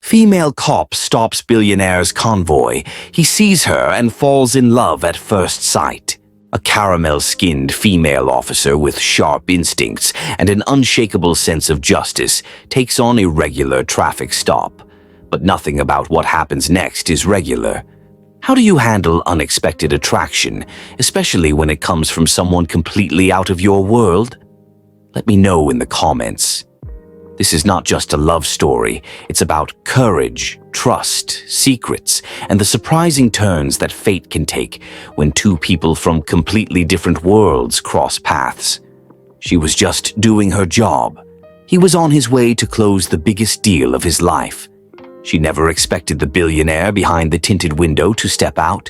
Female cop stops Billionaire's convoy. He sees her and falls in love at first sight. A caramel-skinned female officer with sharp instincts and an unshakable sense of justice takes on a regular traffic stop. But nothing about what happens next is regular. How do you handle unexpected attraction, especially when it comes from someone completely out of your world? Let me know in the comments. This is not just a love story, it's about courage, trust, secrets, and the surprising turns that fate can take when two people from completely different worlds cross paths. She was just doing her job. He was on his way to close the biggest deal of his life. She never expected the billionaire behind the tinted window to step out.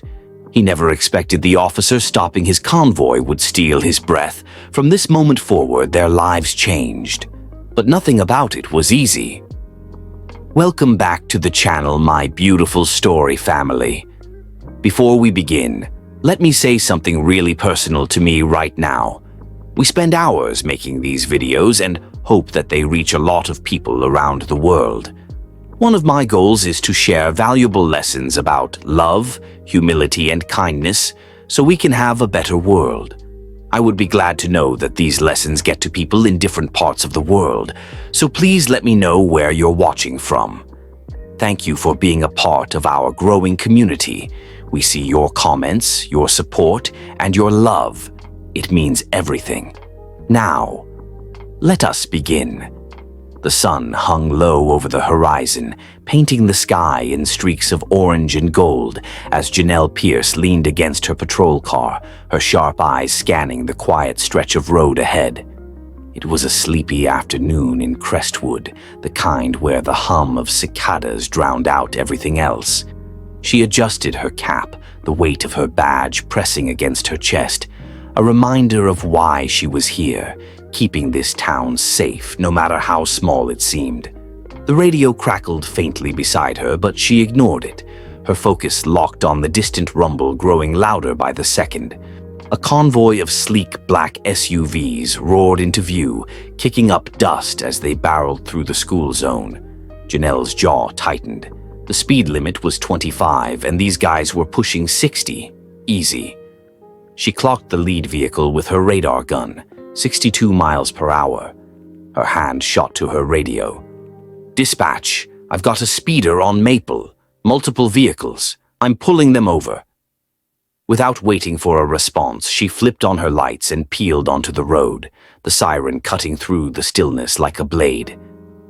He never expected the officer stopping his convoy would steal his breath. From this moment forward, their lives changed. But nothing about it was easy. Welcome back to the channel, my beautiful story family. Before we begin, let me say something really personal to me right now. We spend hours making these videos and hope that they reach a lot of people around the world. One of my goals is to share valuable lessons about love, humility, and kindness so we can have a better world. I would be glad to know that these lessons get to people in different parts of the world, so please let me know where you're watching from. Thank you for being a part of our growing community. We see your comments, your support, and your love. It means everything. Now, let us begin. The sun hung low over the horizon, painting the sky in streaks of orange and gold as Janelle Pierce leaned against her patrol car, her sharp eyes scanning the quiet stretch of road ahead. It was a sleepy afternoon in Crestwood, the kind where the hum of cicadas drowned out everything else. She adjusted her cap, the weight of her badge pressing against her chest, a reminder of why she was here, keeping this town safe, no matter how small it seemed. The radio crackled faintly beside her, but she ignored it, her focus locked on the distant rumble growing louder by the second. A convoy of sleek black SUVs roared into view, kicking up dust as they barreled through the school zone. Janelle's jaw tightened. The speed limit was 25, and these guys were pushing 60. Easy. She clocked the lead vehicle with her radar gun, 62 miles per hour. Her hand shot to her radio. "Dispatch, I've got a speeder on Maple. Multiple vehicles. I'm pulling them over." Without waiting for a response, she flipped on her lights and peeled onto the road, the siren cutting through the stillness like a blade.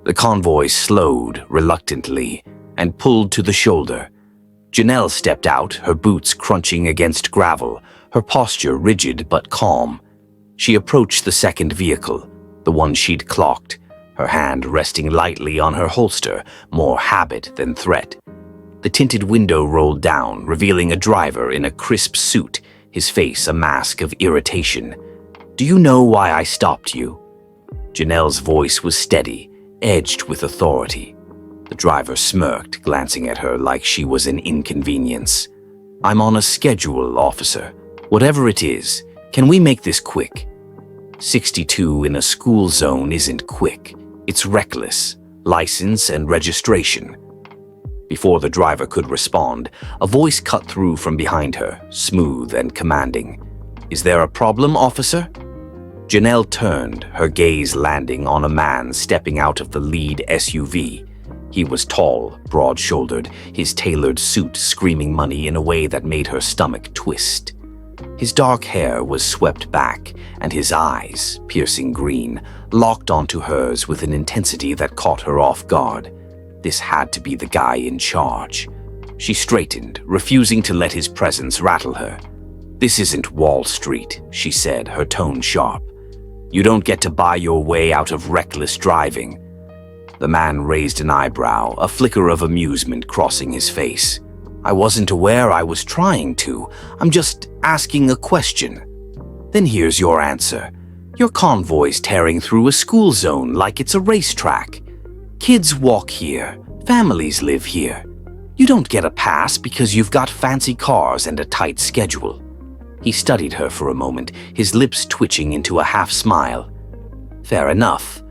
The convoy slowed reluctantly and pulled to the shoulder. Janelle stepped out, her boots crunching against gravel, her posture rigid but calm. She approached the second vehicle, the one she'd clocked, her hand resting lightly on her holster, more habit than threat. The tinted window rolled down, revealing a driver in a crisp suit, his face a mask of irritation. "Do you know why I stopped you?" Janelle's voice was steady, edged with authority. The driver smirked, glancing at her like she was an inconvenience. "I'm on a schedule, officer. Whatever it is, can we make this quick?" 62 in a school zone isn't quick. It's reckless. License and registration. Before the driver could respond, a voice cut through from behind her, smooth and commanding. "Is there a problem, officer?" Janelle turned, her gaze landing on a man stepping out of the lead SUV. He was tall, broad-shouldered, his tailored suit screaming money in a way that made her stomach twist. His dark hair was swept back, and his eyes, piercing green, locked onto hers with an intensity that caught her off guard. This had to be the guy in charge. She straightened, refusing to let his presence rattle her. "This isn't Wall Street," she said, her tone sharp. "You don't get to buy your way out of reckless driving." The man raised an eyebrow, a flicker of amusement crossing his face. "I wasn't aware I was trying to. I'm just asking a question." "Then here's your answer. Your convoy's tearing through a school zone like it's a racetrack. Kids walk here. Families live here. You don't get a pass because you've got fancy cars and a tight schedule." He studied her for a moment, his lips twitching into a half smile. "Fair enough.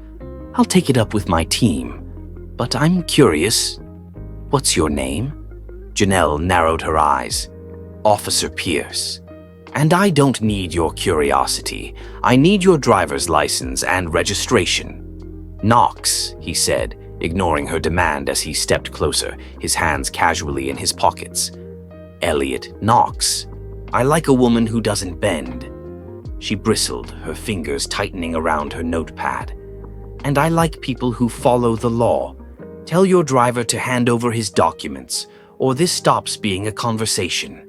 I'll take it up with my team. But I'm curious, What's your name? Janelle narrowed her eyes. Officer Pierce. And I don't need your curiosity. I need your driver's license and registration. Knox, he said, ignoring her demand as he stepped closer, his hands casually in his pockets. Elliot Knox. I like a woman who doesn't bend. She bristled, her fingers tightening around her notepad. And I like people who follow the law. Tell your driver to hand over his documents, or this stops being a conversation.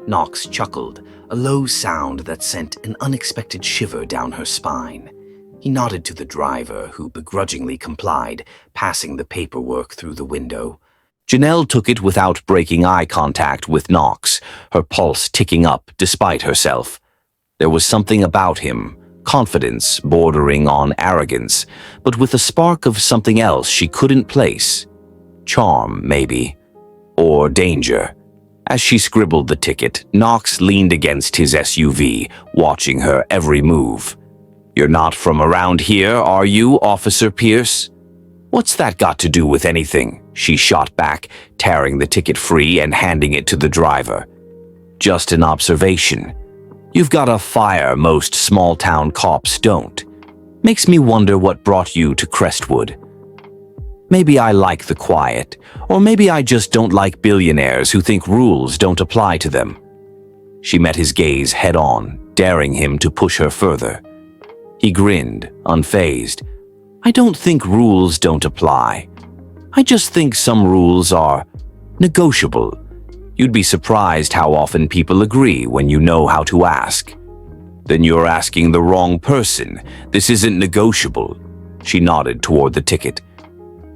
Knox chuckled, a low sound that sent an unexpected shiver down her spine. He nodded to the driver, who begrudgingly complied, passing the paperwork through the window. Janelle took it without breaking eye contact with Knox, her pulse ticking up despite herself. There was something about him, confidence bordering on arrogance, but with a spark of something else she couldn't place. Charm, maybe. Or danger. As she scribbled the ticket, Knox leaned against his SUV, watching her every move. You're not from around here, are you, Officer Pierce? What's that got to do with anything? She shot back, tearing the ticket free and handing it to the driver. Just an observation. You've got a fire most small-town cops don't. Makes me wonder what brought you to Crestwood. Maybe I like the quiet, or maybe I just don't like billionaires who think rules don't apply to them. She met his gaze head-on, daring him to push her further. He grinned, unfazed. I don't think rules don't apply. I just think some rules are negotiable. You'd be surprised how often people agree when you know how to ask. Then you're asking the wrong person. This isn't negotiable. She nodded toward the ticket.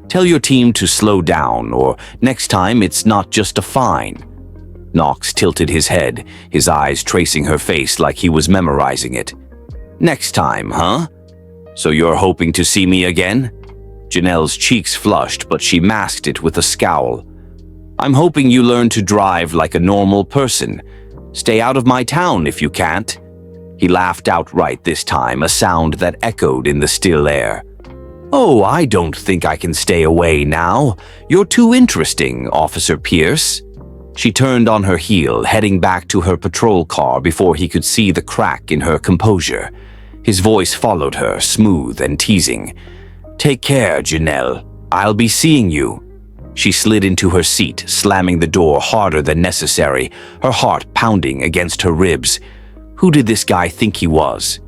Tell your team to slow down, or next time it's not just a fine. Knox tilted his head, his eyes tracing her face like he was memorizing it. Next time, huh? So you're hoping to see me again? Janelle's cheeks flushed, but she masked it with a scowl. I'm hoping you learn to drive like a normal person. Stay out of my town if you can't. He laughed outright this time, a sound that echoed in the still air. Oh, I don't think I can stay away now. You're too interesting, Officer Pierce. She turned on her heel, heading back to her patrol car before he could see the crack in her composure. His voice followed her, smooth and teasing. Take care, Janelle. I'll be seeing you. She slid into her seat, slamming the door harder than necessary, her heart pounding against her ribs. Who did this guy think he was?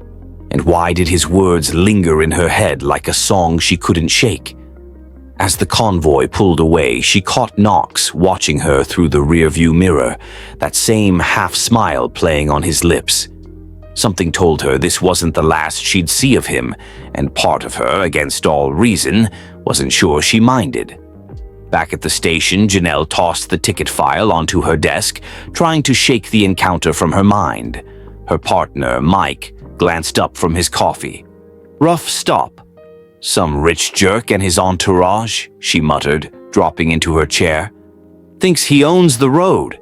And why did his words linger in her head like a song she couldn't shake? As the convoy pulled away, she caught Knox watching her through the rearview mirror, that same half-smile playing on his lips. Something told her this wasn't the last she'd see of him, and part of her, against all reason, wasn't sure she minded. Back at the station, Janelle tossed the ticket file onto her desk, trying to shake the encounter from her mind. Her partner, Mike, glanced up from his coffee. Rough stop. Some rich jerk and his entourage, she muttered, dropping into her chair. Thinks he owns the road.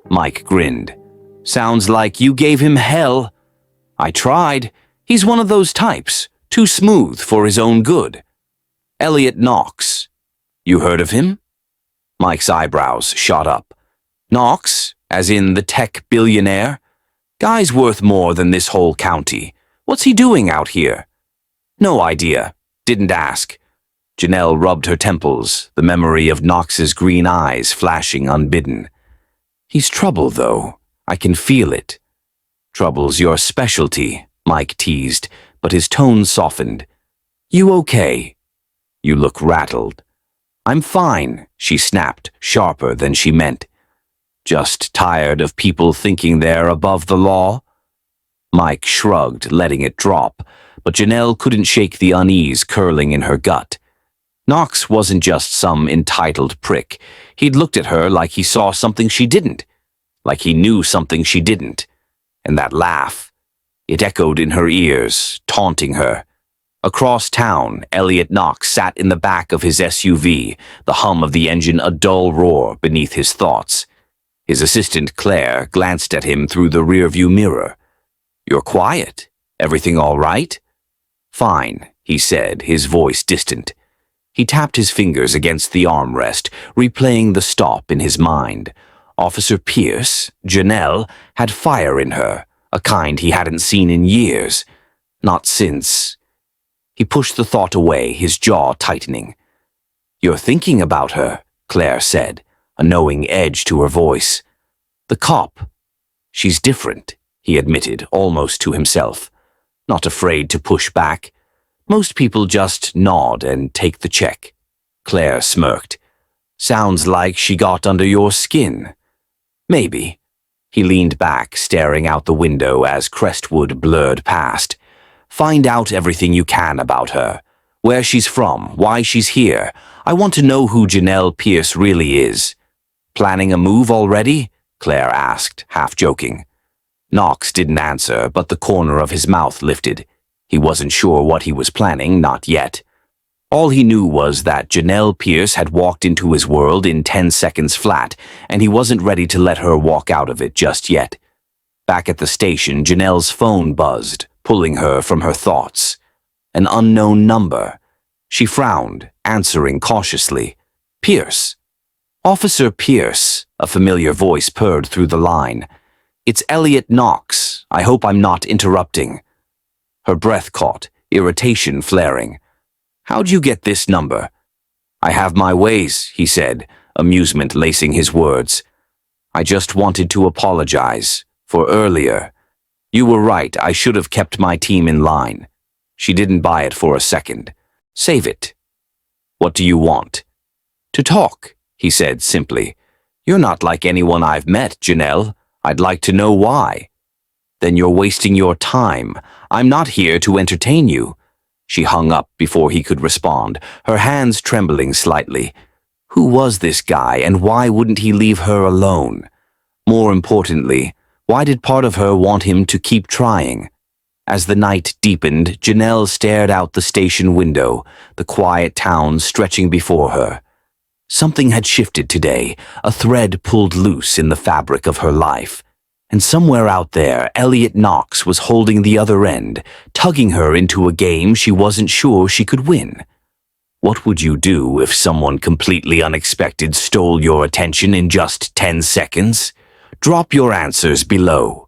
Mike grinned. Sounds like you gave him hell. I tried. He's one of those types, too smooth for his own good. Elliot Knox. You heard of him? Mike's eyebrows shot up. Knox, as in the tech billionaire? Guy's worth more than this whole county. What's he doing out here? No idea. Didn't ask. Janelle rubbed her temples, the memory of Knox's green eyes flashing unbidden. He's trouble, though. I can feel it. Trouble's your specialty, Mike teased, but his tone softened. You okay? You look rattled. I'm fine, she snapped, sharper than she meant. Just tired of people thinking they're above the law? Mike shrugged, letting it drop, but Janelle couldn't shake the unease curling in her gut. Knox wasn't just some entitled prick. He'd looked at her like he saw something she didn't, like he knew something she didn't. And that laugh, it echoed in her ears, taunting her. Across town, Elliot Knox sat in the back of his SUV, the hum of the engine a dull roar beneath his thoughts. His assistant, Claire, glanced at him through the rearview mirror. You're quiet. Everything all right? Fine, he said, his voice distant. He tapped his fingers against the armrest, replaying the stop in his mind. Officer Pierce, Janelle, had fire in her, a kind he hadn't seen in years. Not since. He pushed the thought away, his jaw tightening. "You're thinking about her," Claire said, a knowing edge to her voice. "The cop. She's different," he admitted, almost to himself. Not afraid to push back. "Most people just nod and take the check." Claire smirked. "Sounds like she got under your skin." "Maybe." He leaned back, staring out the window as Crestwood blurred past. "Find out everything you can about her. Where she's from, why she's here. I want to know who Janelle Pierce really is." "Planning a move already?" Claire asked, half joking. Knox didn't answer, but the corner of his mouth lifted. He wasn't sure what he was planning, not yet. All he knew was that Janelle Pierce had walked into his world in 10 seconds flat, and he wasn't ready to let her walk out of it just yet. Back at the station, Janelle's phone buzzed, pulling her from her thoughts. An unknown number. She frowned, answering cautiously. "Pierce." "Officer Pierce," a familiar voice purred through the line. "It's Elliot Knox. I hope I'm not interrupting." Her breath caught, irritation flaring. "How'd you get this number?" "I have my ways," he said, amusement lacing his words. "I just wanted to apologize for earlier. You were right, I should have kept my team in line." She didn't buy it for a second. "Save it." "What do you want?" "To talk," he said simply. "You're not like anyone I've met, Janelle. I'd like to know why." "Then you're wasting your time. I'm not here to entertain you." She hung up before he could respond, her hands trembling slightly. Who was this guy, and why wouldn't he leave her alone? More importantly, why did part of her want him to keep trying? As the night deepened, Janelle stared out the station window, the quiet town stretching before her. Something had shifted today, a thread pulled loose in the fabric of her life. And somewhere out there, Elliot Knox was holding the other end, tugging her into a game she wasn't sure she could win. What would you do if someone completely unexpected stole your attention in just 10 seconds? Drop your answers below.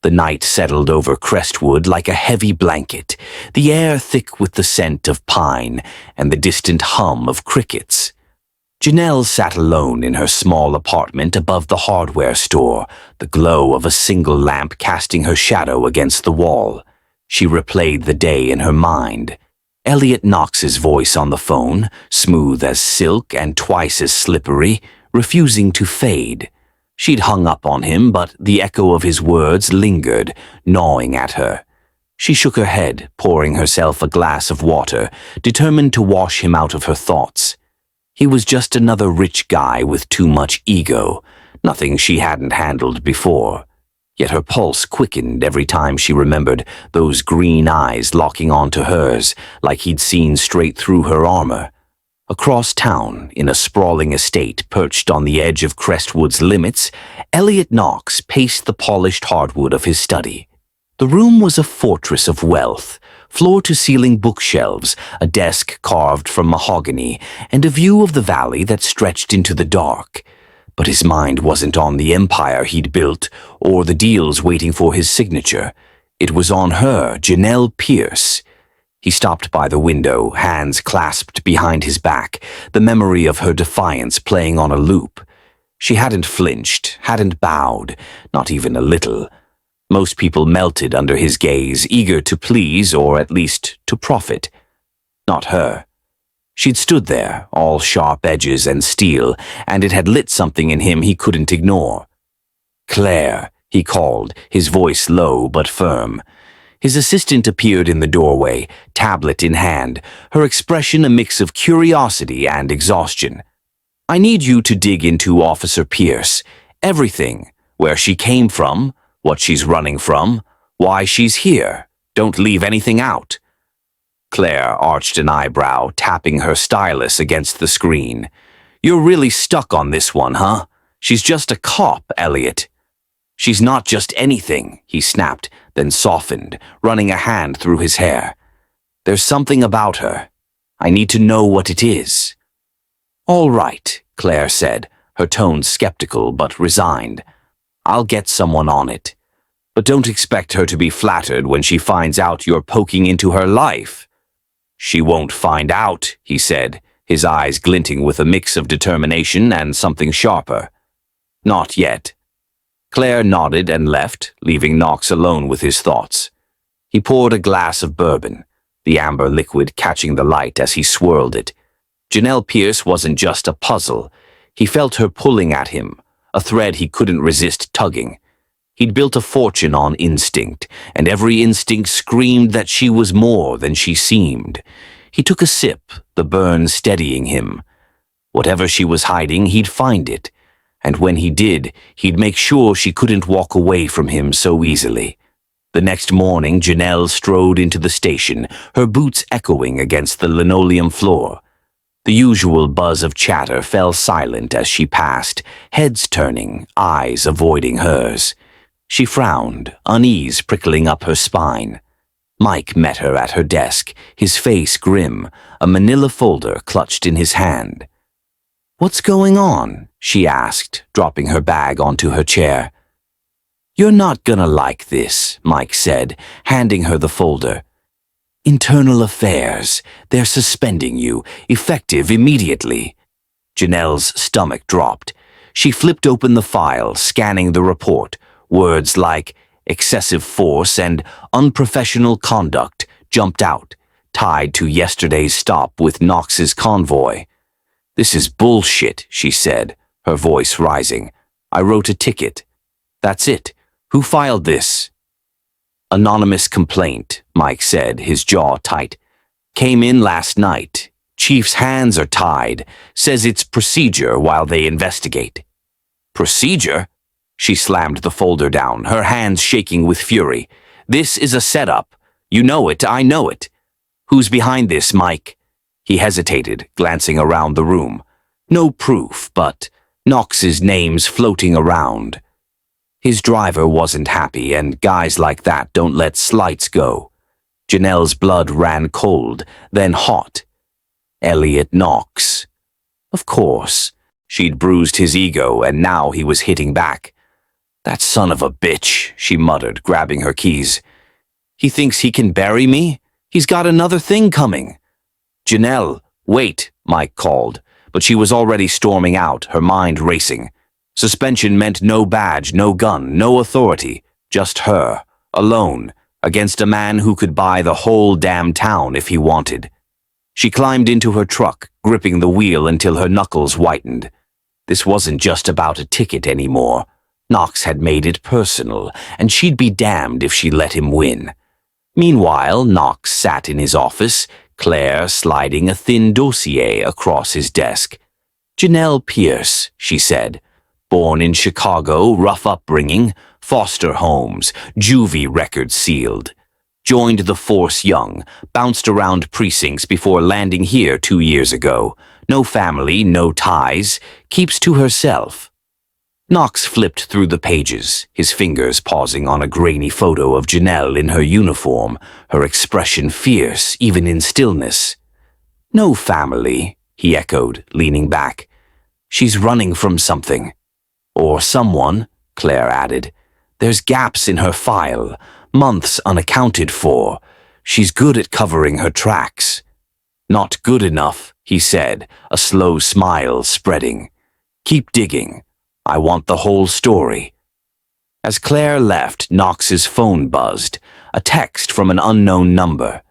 The night settled over Crestwood like a heavy blanket, the air thick with the scent of pine and the distant hum of crickets. Janelle sat alone in her small apartment above the hardware store, the glow of a single lamp casting her shadow against the wall. She replayed the day in her mind. Elliot Knox's voice on the phone, smooth as silk and twice as slippery, refusing to fade. She'd hung up on him, but the echo of his words lingered, gnawing at her. She shook her head, pouring herself a glass of water, determined to wash him out of her thoughts. He was just another rich guy with too much ego, nothing she hadn't handled before. Yet her pulse quickened every time she remembered those green eyes locking onto hers, like he'd seen straight through her armor. Across town, in a sprawling estate perched on the edge of Crestwood's limits, Elliot Knox paced the polished hardwood of his study. The room was a fortress of wealth, floor-to-ceiling bookshelves, a desk carved from mahogany, and a view of the valley that stretched into the dark. But his mind wasn't on the empire he'd built or the deals waiting for his signature. It was on her, Janelle Pierce. He stopped by the window, hands clasped behind his back, the memory of her defiance playing on a loop. She hadn't flinched, hadn't bowed, not even a little. Most people melted under his gaze, eager to please or at least to profit. Not her. She'd stood there, all sharp edges and steel, and it had lit something in him he couldn't ignore. "Claire," he called, his voice low but firm. His assistant appeared in the doorway, tablet in hand, her expression a mix of curiosity and exhaustion. "I need you to dig into Officer Pierce. Everything. Where she came from, what she's running from, why she's here. Don't leave anything out." Claire arched an eyebrow, tapping her stylus against the screen. "You're really stuck on this one, huh? She's just a cop, Elliot." "She's not just anything," he snapped, then softened, running a hand through his hair. "There's something about her." I need to know what it is." "All right," Claire said, her tone skeptical but resigned. "I'll get someone on it. But don't expect her to be flattered when she finds out you're poking into her life." "She won't find out," he said, his eyes glinting with a mix of determination and something sharper. "Not yet." Claire nodded and left, leaving Knox alone with his thoughts. He poured a glass of bourbon, the amber liquid catching the light as he swirled it. Janelle Pierce wasn't just a puzzle. He felt her pulling at him, a thread he couldn't resist tugging. He'd built a fortune on instinct, and every instinct screamed that she was more than she seemed. He took a sip, the burn steadying him. Whatever she was hiding, he'd find it. And when he did, he'd make sure she couldn't walk away from him so easily. The next morning, Janelle strode into the station, her boots echoing against the linoleum floor. The usual buzz of chatter fell silent as she passed, heads turning, eyes avoiding hers. She frowned, unease prickling up her spine. Mike met her at her desk, his face grim, a manila folder clutched in his hand. "What's going on?" she asked, dropping her bag onto her chair. "You're not gonna like this," Mike said, handing her the folder. "Internal affairs. They're suspending you, effective immediately." Janelle's stomach dropped. She flipped open the file, scanning the report. Words like excessive force and unprofessional conduct jumped out, tied to yesterday's stop with Knox's convoy. "This is bullshit," she said, her voice rising. "I wrote a ticket. That's it. Who filed this?" "Anonymous complaint," Mike said, his jaw tight. "Came in last night. Chief's hands are tied. Says it's procedure while they investigate." "Procedure?" She slammed the folder down, her hands shaking with fury. "This is a setup. You know it, I know it. Who's behind this, Mike?" He hesitated, glancing around the room. No proof, but Knox's name's floating around. His driver wasn't happy, and guys like that don't let slights go. Janelle's blood ran cold, then hot. Elliot Knox. Of course. She'd bruised his ego, and now he was hitting back. "That son of a bitch," she muttered, grabbing her keys. "He thinks he can bury me? He's got another thing coming." "Janelle, wait," Mike called, but she was already storming out, her mind racing. Suspension meant no badge, no gun, no authority, just her, alone, against a man who could buy the whole damn town if he wanted. She climbed into her truck, gripping the wheel until her knuckles whitened. This wasn't just about a ticket anymore. Knox had made it personal, and she'd be damned if she let him win. Meanwhile, Knox sat in his office, Claire sliding a thin dossier across his desk. "Janelle Pierce," she said. "Born in Chicago, rough upbringing, foster homes, juvie record sealed. Joined the force young, bounced around precincts before landing here 2 years ago. No family, no ties, keeps to herself." Knox flipped through the pages, his fingers pausing on a grainy photo of Janelle in her uniform, her expression fierce, even in stillness. "No family," he echoed, leaning back. "She's running from something." "Or someone," Claire added. "There's gaps in her file, months unaccounted for. She's good at covering her tracks." "Not good enough," he said, a slow smile spreading. "Keep digging. I want the whole story." As Claire left, Knox's phone buzzed, a text from an unknown number.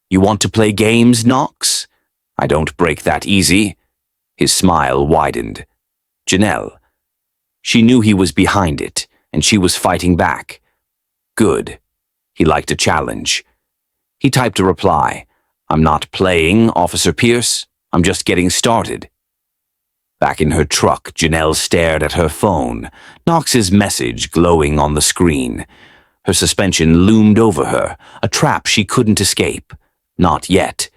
"You want to play games, Knox?" "I don't break that easy." His smile widened. "Janelle." She knew he was behind it, and she was fighting back. Good. He liked a challenge. He typed a reply. "I'm not playing, Officer Pierce. I'm just getting started." Back in her truck, Janelle stared at her phone, Knox's message glowing on the screen. Her suspension loomed over her, a trap she couldn't escape. Not yet.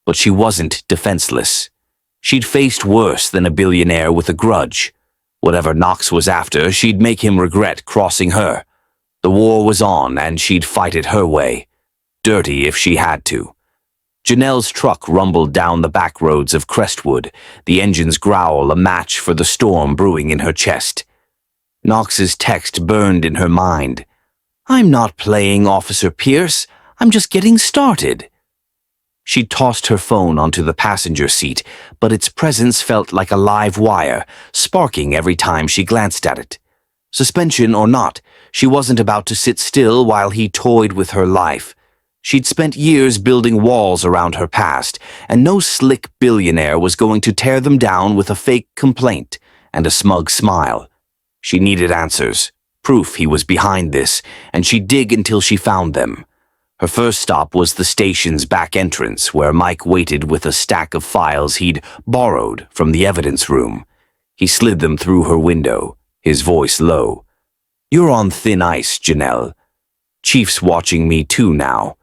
But she wasn't defenseless. She'd faced worse than a billionaire with a grudge. Whatever Knox was after, she'd make him regret crossing her. The war was on, and she'd fight it her way. Dirty if she had to. Janelle's truck rumbled down the back roads of Crestwood, the engine's growl a match for the storm brewing in her chest. Knox's text burned in her mind. "I'm not playing Officer Pierce. I'm just getting started." She tossed her phone onto the passenger seat, but its presence felt like a live wire, sparking every time she glanced at it. Suspension or not, she wasn't about to sit still while he toyed with her life. She'd spent years building walls around her past, and no slick billionaire was going to tear them down with a fake complaint and a smug smile. She needed answers, proof he was behind this, and she'd dig until she found them. Her first stop was the station's back entrance, where Mike waited with a stack of files he'd borrowed from the evidence room. He slid them through her window, his voice low. "You're on thin ice, Janelle. Chief's watching me too now."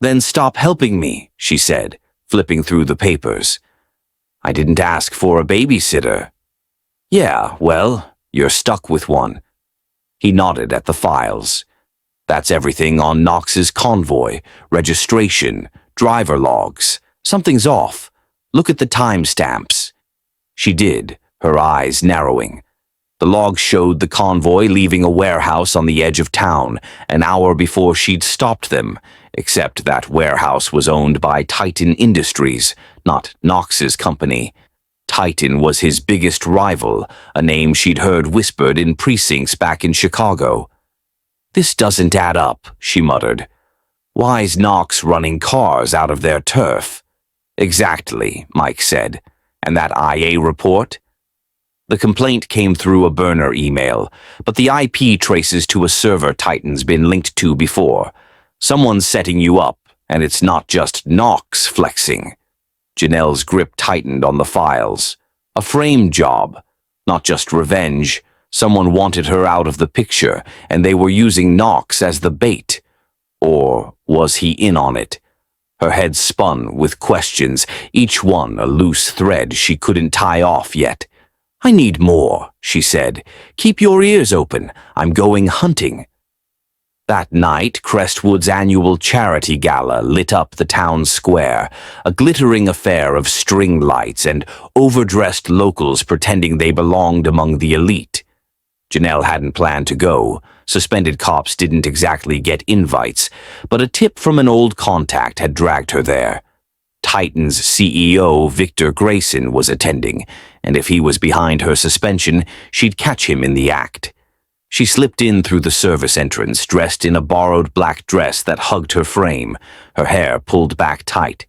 "Then stop helping me," she said, flipping through the papers. "I didn't ask for a babysitter." "Yeah, well, you're stuck with one." He nodded at the files. "That's everything on Knox's convoy, registration, driver logs. Something's off. Look at the timestamps." She did, her eyes narrowing. The logs showed the convoy leaving a warehouse on the edge of town an hour before she'd stopped them, except that warehouse was owned by Titan Industries, not Knox's company. Titan was his biggest rival, a name she'd heard whispered in precincts back in Chicago. "This doesn't add up," she muttered. "Why's Knox running cars out of their turf?" "Exactly," Mike said. "And that IA report?" The complaint came through a burner email, but the IP traces to a server Titan's been linked to before. Someone's setting you up, and it's not just Knox flexing. Janelle's grip tightened on the files. A frame job, not just revenge. Someone wanted her out of the picture, and they were using Knox as the bait. Or was he in on it? Her head spun with questions, each one a loose thread she couldn't tie off yet. "I need more," she said. "Keep your ears open. I'm going hunting." That night, Crestwood's annual charity gala lit up the town square, a glittering affair of string lights and overdressed locals pretending they belonged among the elite. Janelle hadn't planned to go. Suspended cops didn't exactly get invites, but a tip from an old contact had dragged her there. Titan's CEO, Victor Grayson, was attending, and if he was behind her suspension, she'd catch him in the act. She slipped in through the service entrance, dressed in a borrowed black dress that hugged her frame, her hair pulled back tight.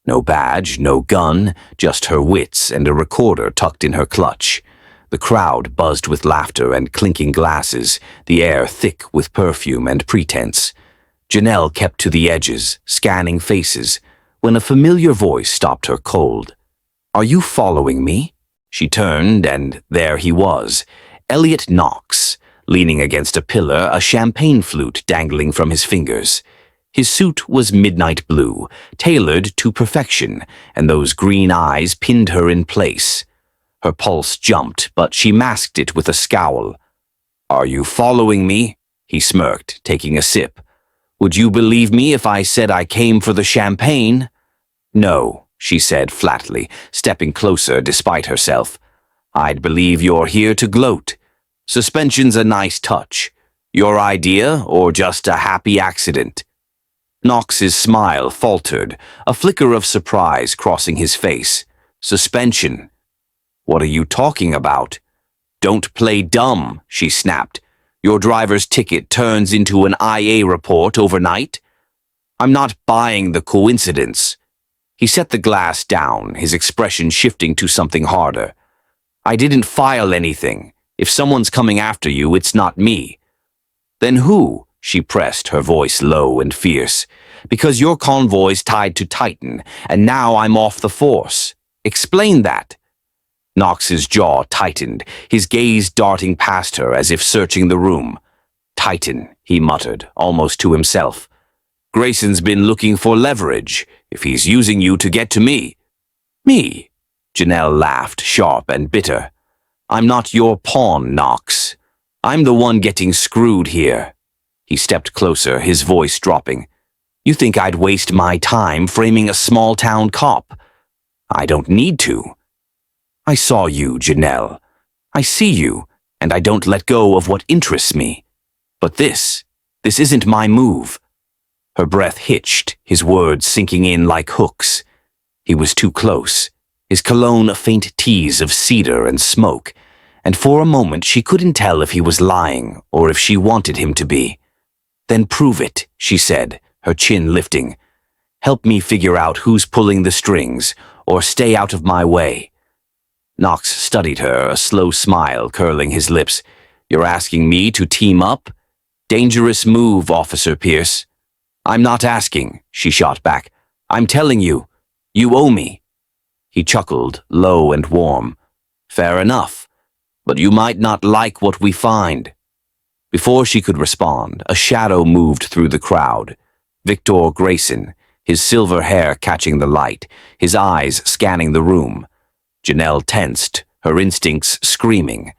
No badge, no gun, just her wits and a recorder tucked in her clutch. The crowd buzzed with laughter and clinking glasses, the air thick with perfume and pretense. Janelle kept to the edges, scanning faces, when a familiar voice stopped her cold. "Are you following me?" She turned, and there he was, Elliot Knox, leaning against a pillar, a champagne flute dangling from his fingers. His suit was midnight blue, tailored to perfection, and those green eyes pinned her in place. Her pulse jumped, but she masked it with a scowl. "Are you following me?" he smirked, taking a sip. "Would you believe me if I said I came for the champagne?" "No," she said flatly, stepping closer despite herself. "I'd believe you're here to gloat. Suspension's a nice touch. Your idea, or just a happy accident?" Knox's smile faltered, a flicker of surprise crossing his face. "Suspension? What are you talking about?" "Don't play dumb," she snapped. "Your driver's ticket turns into an IA report overnight?" "I'm not buying the coincidence." He set the glass down, his expression shifting to something harder. "I didn't file anything. If someone's coming after you, it's not me." "Then who?" she pressed, her voice low and fierce. "Because your convoy's tied to Titan, and now I'm off the force. Explain that." Knox's jaw tightened, his gaze darting past her as if searching the room. "Titan," he muttered, almost to himself. "Grayson's been looking for leverage, if he's using you to get to me." "Me?" Janelle laughed, sharp and bitter. "I'm not your pawn, Knox. I'm the one getting screwed here." He stepped closer, his voice dropping. You think I'd waste my time framing a small-town cop? I don't need to. I saw you, Janelle. I see you, and I don't let go of what interests me. But this isn't my move. Her breath hitched, his words sinking in like hooks. He was too close, his cologne a faint tease of cedar and smoke, and for a moment she couldn't tell if he was lying or if she wanted him to be. Then prove it, she said, her chin lifting. Help me figure out who's pulling the strings, or stay out of my way. Knox studied her, a slow smile curling his lips. You're asking me to team up? Dangerous move, Officer Pierce. I'm not asking, she shot back. I'm telling you, you owe me. He chuckled, low and warm. Fair enough, but you might not like what we find. Before she could respond, a shadow moved through the crowd. Victor Grayson, his silver hair catching the light, his eyes scanning the room. Janelle tensed, her instincts screaming.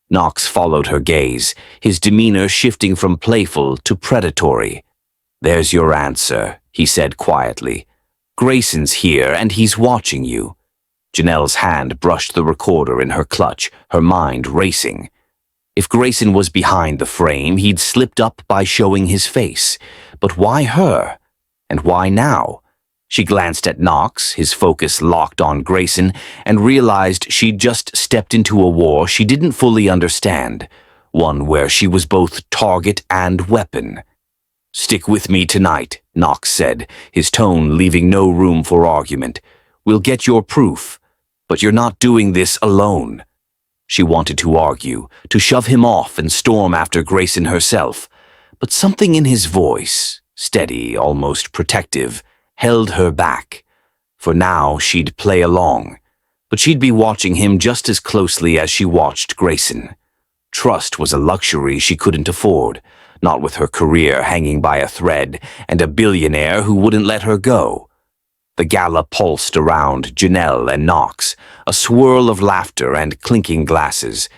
Knox followed her gaze, his demeanor shifting from playful to predatory. There's your answer, he said quietly. Grayson's here and he's watching you. Janelle's hand brushed the recorder in her clutch, her mind racing. If Grayson was behind the frame, he'd slipped up by showing his face. But why her? And why now? She glanced at Knox, his focus locked on Grayson, and realized she'd just stepped into a war she didn't fully understand, one where she was both target and weapon. Stick with me tonight, Knox said, his tone leaving no room for argument. We'll get your proof, but you're not doing this alone. She wanted to argue, to shove him off and storm after Grayson herself, but something in his voice, steady, almost protective, held her back. For now, she'd play along, but she'd be watching him just as closely as she watched Grayson. Trust was a luxury she couldn't afford, not with her career hanging by a thread and a billionaire who wouldn't let her go. The gala pulsed around Janelle and Knox, a swirl of laughter and clinking glasses,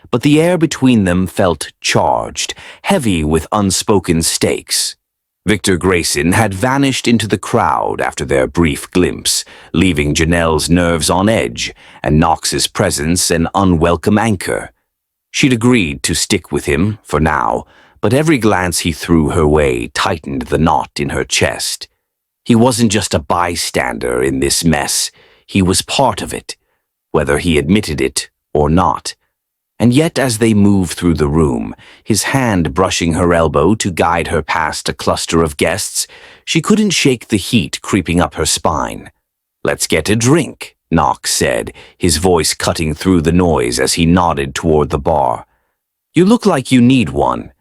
but the air between them felt charged, heavy with unspoken stakes. Victor Grayson had vanished into the crowd after their brief glimpse, leaving Janelle's nerves on edge and Knox's presence an unwelcome anchor. She'd agreed to stick with him for now, but every glance he threw her way tightened the knot in her chest. He wasn't just a bystander in this mess, he was part of it, whether he admitted it or not. And yet as they moved through the room, his hand brushing her elbow to guide her past a cluster of guests, she couldn't shake the heat creeping up her spine. Let's get a drink, Knox said, his voice cutting through the noise as he nodded toward the bar. You look like you need one.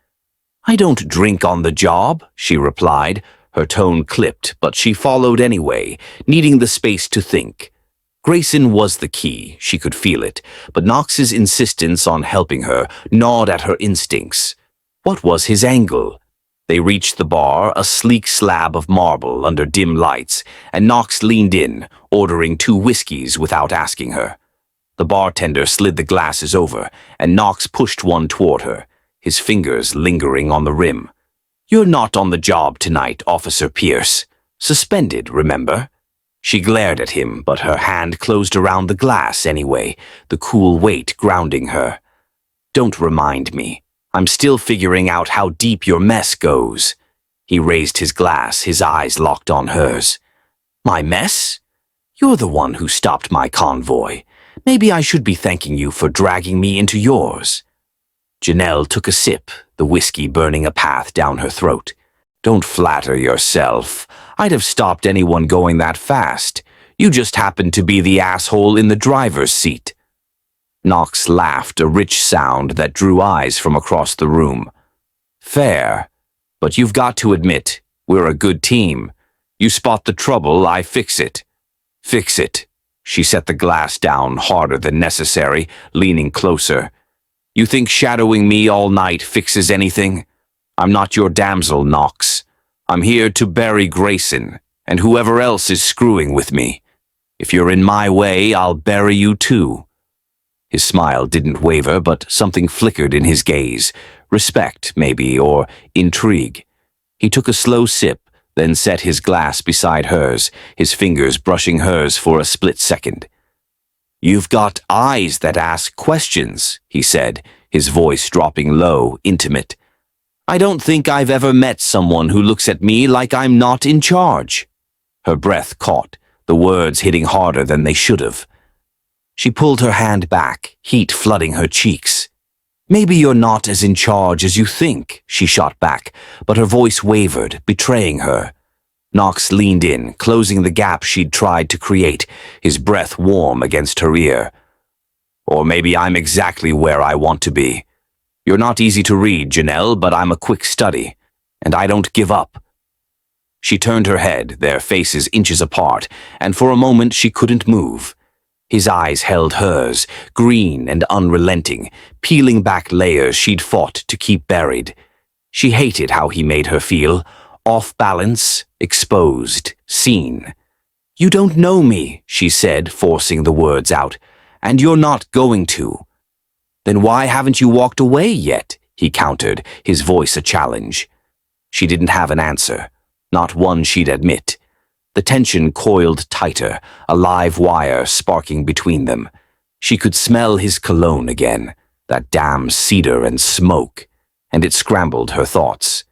I don't drink on the job, she replied, her tone clipped, but she followed anyway, needing the space to think. Grayson was the key, she could feel it, but Knox's insistence on helping her gnawed at her instincts. What was his angle? They reached the bar, a sleek slab of marble under dim lights, and Knox leaned in, ordering 2 whiskeys without asking her. The bartender slid the glasses over, and Knox pushed one toward her, his fingers lingering on the rim. You're not on the job tonight, Officer Pierce. Suspended, remember? She glared at him, but her hand closed around the glass anyway, the cool weight grounding her. Don't remind me. I'm still figuring out how deep your mess goes. He raised his glass, his eyes locked on hers. My mess? You're the one who stopped my convoy. Maybe I should be thanking you for dragging me into yours. Janelle took a sip, the whiskey burning a path down her throat. Don't flatter yourself. I'd have stopped anyone going that fast. You just happened to be the asshole in the driver's seat. Knox laughed, a rich sound that drew eyes from across the room. Fair, but you've got to admit, we're a good team. You spot the trouble, I fix it. Fix it. She set the glass down harder than necessary, leaning closer. You think shadowing me all night fixes anything? I'm not your damsel, Knox. I'm here to bury Grayson, and whoever else is screwing with me. If you're in my way, I'll bury you too. His smile didn't waver, but something flickered in his gaze. Respect, maybe, or intrigue. He took a slow sip, then set his glass beside hers, his fingers brushing hers for a split second. "You've got eyes that ask questions," he said, his voice dropping low, intimate. "I don't think I've ever met someone who looks at me like I'm not in charge." Her breath caught, the words hitting harder than they should have. She pulled her hand back, heat flooding her cheeks. "Maybe you're not as in charge as you think," she shot back, but her voice wavered, betraying her. Knox leaned in, closing the gap she'd tried to create, his breath warm against her ear. "Or maybe I'm exactly where I want to be. You're not easy to read, Janelle, but I'm a quick study, and I don't give up." She turned her head, their faces inches apart, and for a moment she couldn't move. His eyes held hers, green and unrelenting, peeling back layers she'd fought to keep buried. She hated how he made her feel, off balance, exposed, seen. "You don't know me," she said, forcing the words out, "and you're not going to." "Then why haven't you walked away yet?" he countered, his voice a challenge. She didn't have an answer, not one she'd admit. The tension coiled tighter, a live wire sparking between them. She could smell his cologne again, that damn cedar and smoke, and it scrambled her thoughts.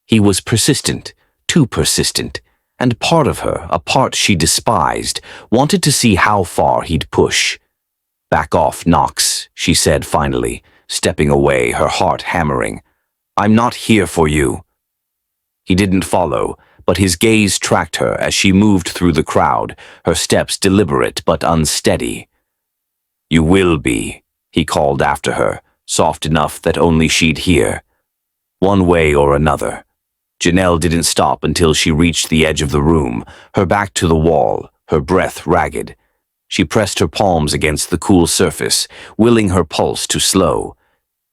He was persistent, too persistent, and part of her, a part she despised, wanted to see how far he'd push. "Back off, Knox," she said finally, stepping away, her heart hammering. "I'm not here for you." He didn't follow, but his gaze tracked her as she moved through the crowd, her steps deliberate but unsteady. "You will be," he called after her, soft enough that only she'd hear. One way or another. Janelle didn't stop until she reached the edge of the room, her back to the wall, her breath ragged. She pressed her palms against the cool surface, willing her pulse to slow.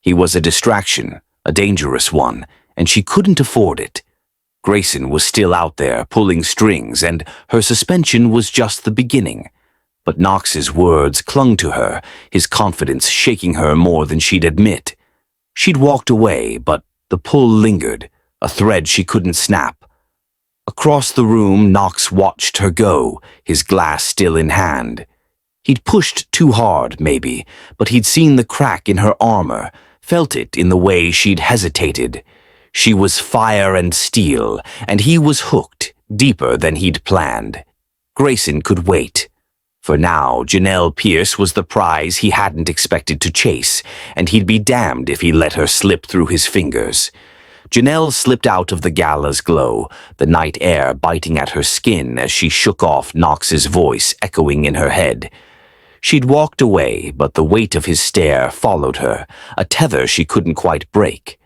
He was a distraction, a dangerous one, and she couldn't afford it. Grayson was still out there, pulling strings, and her suspension was just the beginning. But Knox's words clung to her, his confidence shaking her more than she'd admit. She'd walked away, but the pull lingered, a thread she couldn't snap. Across the room, Knox watched her go, his glass still in hand. He'd pushed too hard, maybe, but he'd seen the crack in her armor, felt it in the way she'd hesitated. She was fire and steel, and he was hooked, deeper than he'd planned. Grayson could wait. For now, Janelle Pierce was the prize he hadn't expected to chase, and he'd be damned if he let her slip through his fingers. Janelle slipped out of the gala's glow, the night air biting at her skin as she shook off Knox's voice echoing in her head. She'd walked away, but the weight of his stare followed her, a tether she couldn't quite break.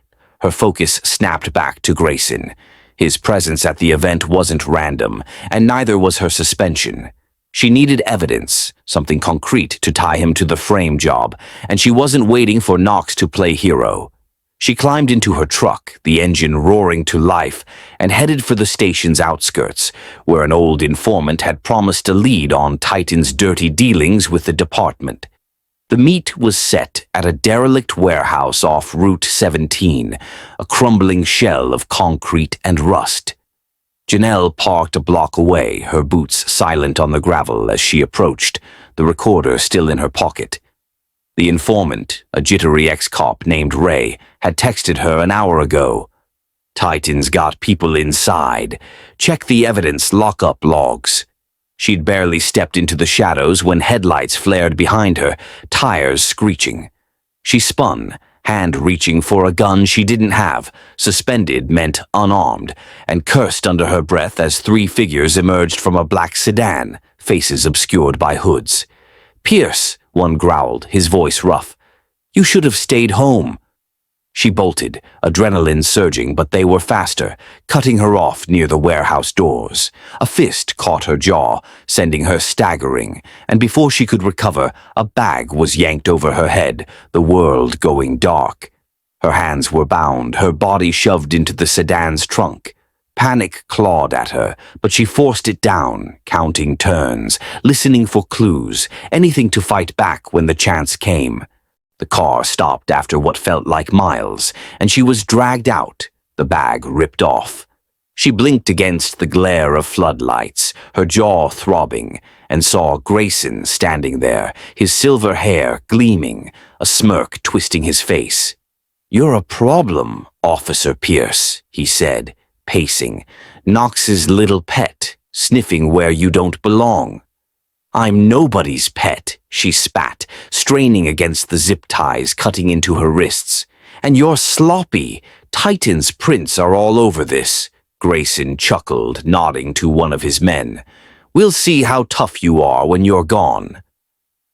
Her focus snapped back to Grayson. His presence at the event wasn't random, and neither was her suspension. She needed evidence, something concrete to tie him to the frame job, and she wasn't waiting for Knox to play hero. She climbed into her truck, the engine roaring to life, and headed for the station's outskirts, where an old informant had promised a lead on Titan's dirty dealings with the department. The meet was set at a derelict warehouse off Route 17, a crumbling shell of concrete and rust. Janelle parked a block away, her boots silent on the gravel as she approached, the recorder still in her pocket. The informant, a jittery ex-cop named Ray, had texted her an hour ago. "Titan's got people inside. Check the evidence lockup logs." She'd barely stepped into the shadows when headlights flared behind her, tires screeching. She spun, hand reaching for a gun she didn't have, suspended meant unarmed, and cursed under her breath as three figures emerged from a black sedan, faces obscured by hoods. "Pierce," one growled, his voice rough. "You should have stayed home." She bolted, adrenaline surging, but they were faster, cutting her off near the warehouse doors. A fist caught her jaw, sending her staggering, and before she could recover, a bag was yanked over her head, the world going dark. Her hands were bound, her body shoved into the sedan's trunk. Panic clawed at her, but she forced it down, counting turns, listening for clues, anything to fight back when the chance came. The car stopped after what felt like miles, and she was dragged out, the bag ripped off. She blinked against the glare of floodlights, her jaw throbbing, and saw Grayson standing there, his silver hair gleaming, a smirk twisting his face. "You're a problem, Officer Pierce," he said, pacing, "Knox's little pet, sniffing where you don't belong." "I'm nobody's pet," she spat, straining against the zip ties cutting into her wrists. "And you're sloppy. Titan's prints are all over this." Grayson chuckled, nodding to one of his men. "We'll see how tough you are when you're gone."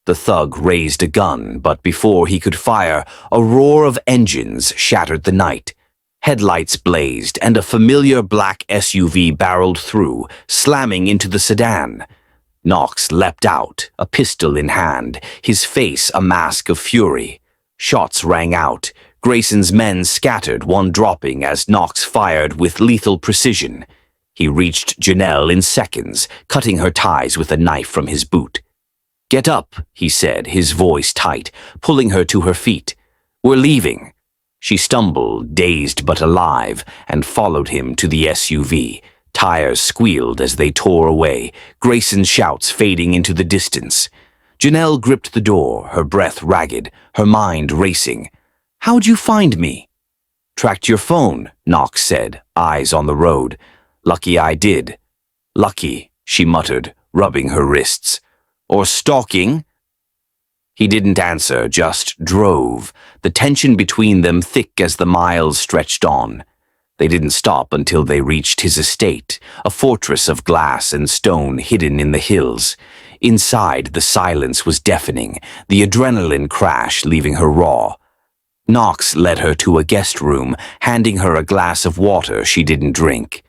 The thug raised a gun, but before he could fire, a roar of engines shattered the night. Headlights blazed, and a familiar black SUV barreled through, slamming into the sedan. Knox leapt out, a pistol in hand, his face a mask of fury. Shots rang out. Grayson's men scattered, one dropping as Knox fired with lethal precision. He reached Janelle in seconds, cutting her ties with a knife from his boot. "Get up," he said, his voice tight, pulling her to her feet. "We're leaving." She stumbled, dazed but alive, and followed him to the SUV. Tires squealed as they tore away, Grayson's shouts fading into the distance. Janelle gripped the door, her breath ragged, her mind racing. "How'd you find me?" "Tracked your phone," Knox said, eyes on the road. "Lucky I did." "Lucky," she muttered, rubbing her wrists. "Or stalking?" He didn't answer, just drove, the tension between them thick as the miles stretched on. They didn't stop until they reached his estate, a fortress of glass and stone hidden in the hills. Inside, the silence was deafening, the adrenaline crash leaving her raw. Knox led her to a guest room, handing her a glass of water she didn't drink.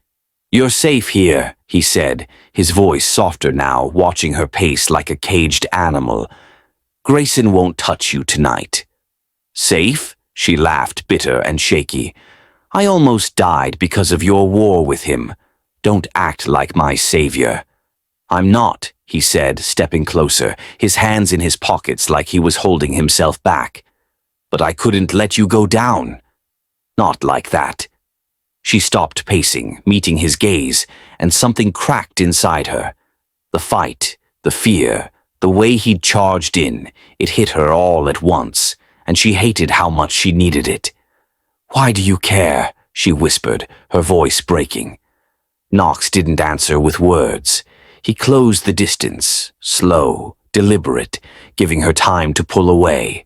"You're safe here," he said, his voice softer now, watching her pace like a caged animal. "Grayson won't touch you tonight." "Safe?" She laughed, bitter and shaky. "I almost died because of your war with him. Don't act like my savior." "I'm not," he said, stepping closer, his hands in his pockets like he was holding himself back. "But I couldn't let you go down." "Not like that." She stopped pacing, meeting his gaze, and something cracked inside her. The fight, the fear, the way he'd charged in, it hit her all at once, and she hated how much she needed it. "Why do you care?" she whispered, her voice breaking. Knox didn't answer with words. He closed the distance, slow, deliberate, giving her time to pull away.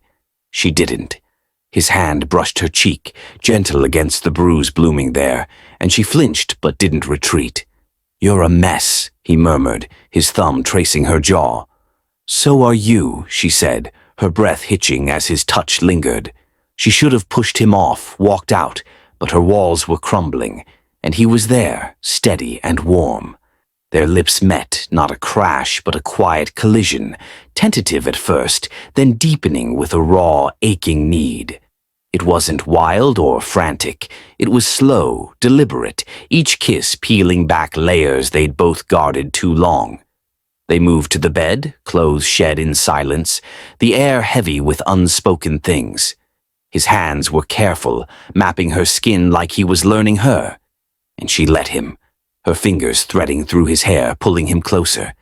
She didn't. His hand brushed her cheek, gentle against the bruise blooming there, and she flinched but didn't retreat. "You're a mess," he murmured, his thumb tracing her jaw. "So are you," she said, her breath hitching as his touch lingered. She should have pushed him off, walked out, but her walls were crumbling, and he was there, steady and warm. Their lips met, not a crash, but a quiet collision, tentative at first, then deepening with a raw, aching need. It wasn't wild or frantic. It was slow, deliberate, each kiss peeling back layers they'd both guarded too long. They moved to the bed, clothes shed in silence, the air heavy with unspoken things. His hands were careful, mapping her skin like he was learning her. And she let him, her fingers threading through his hair, pulling him closer.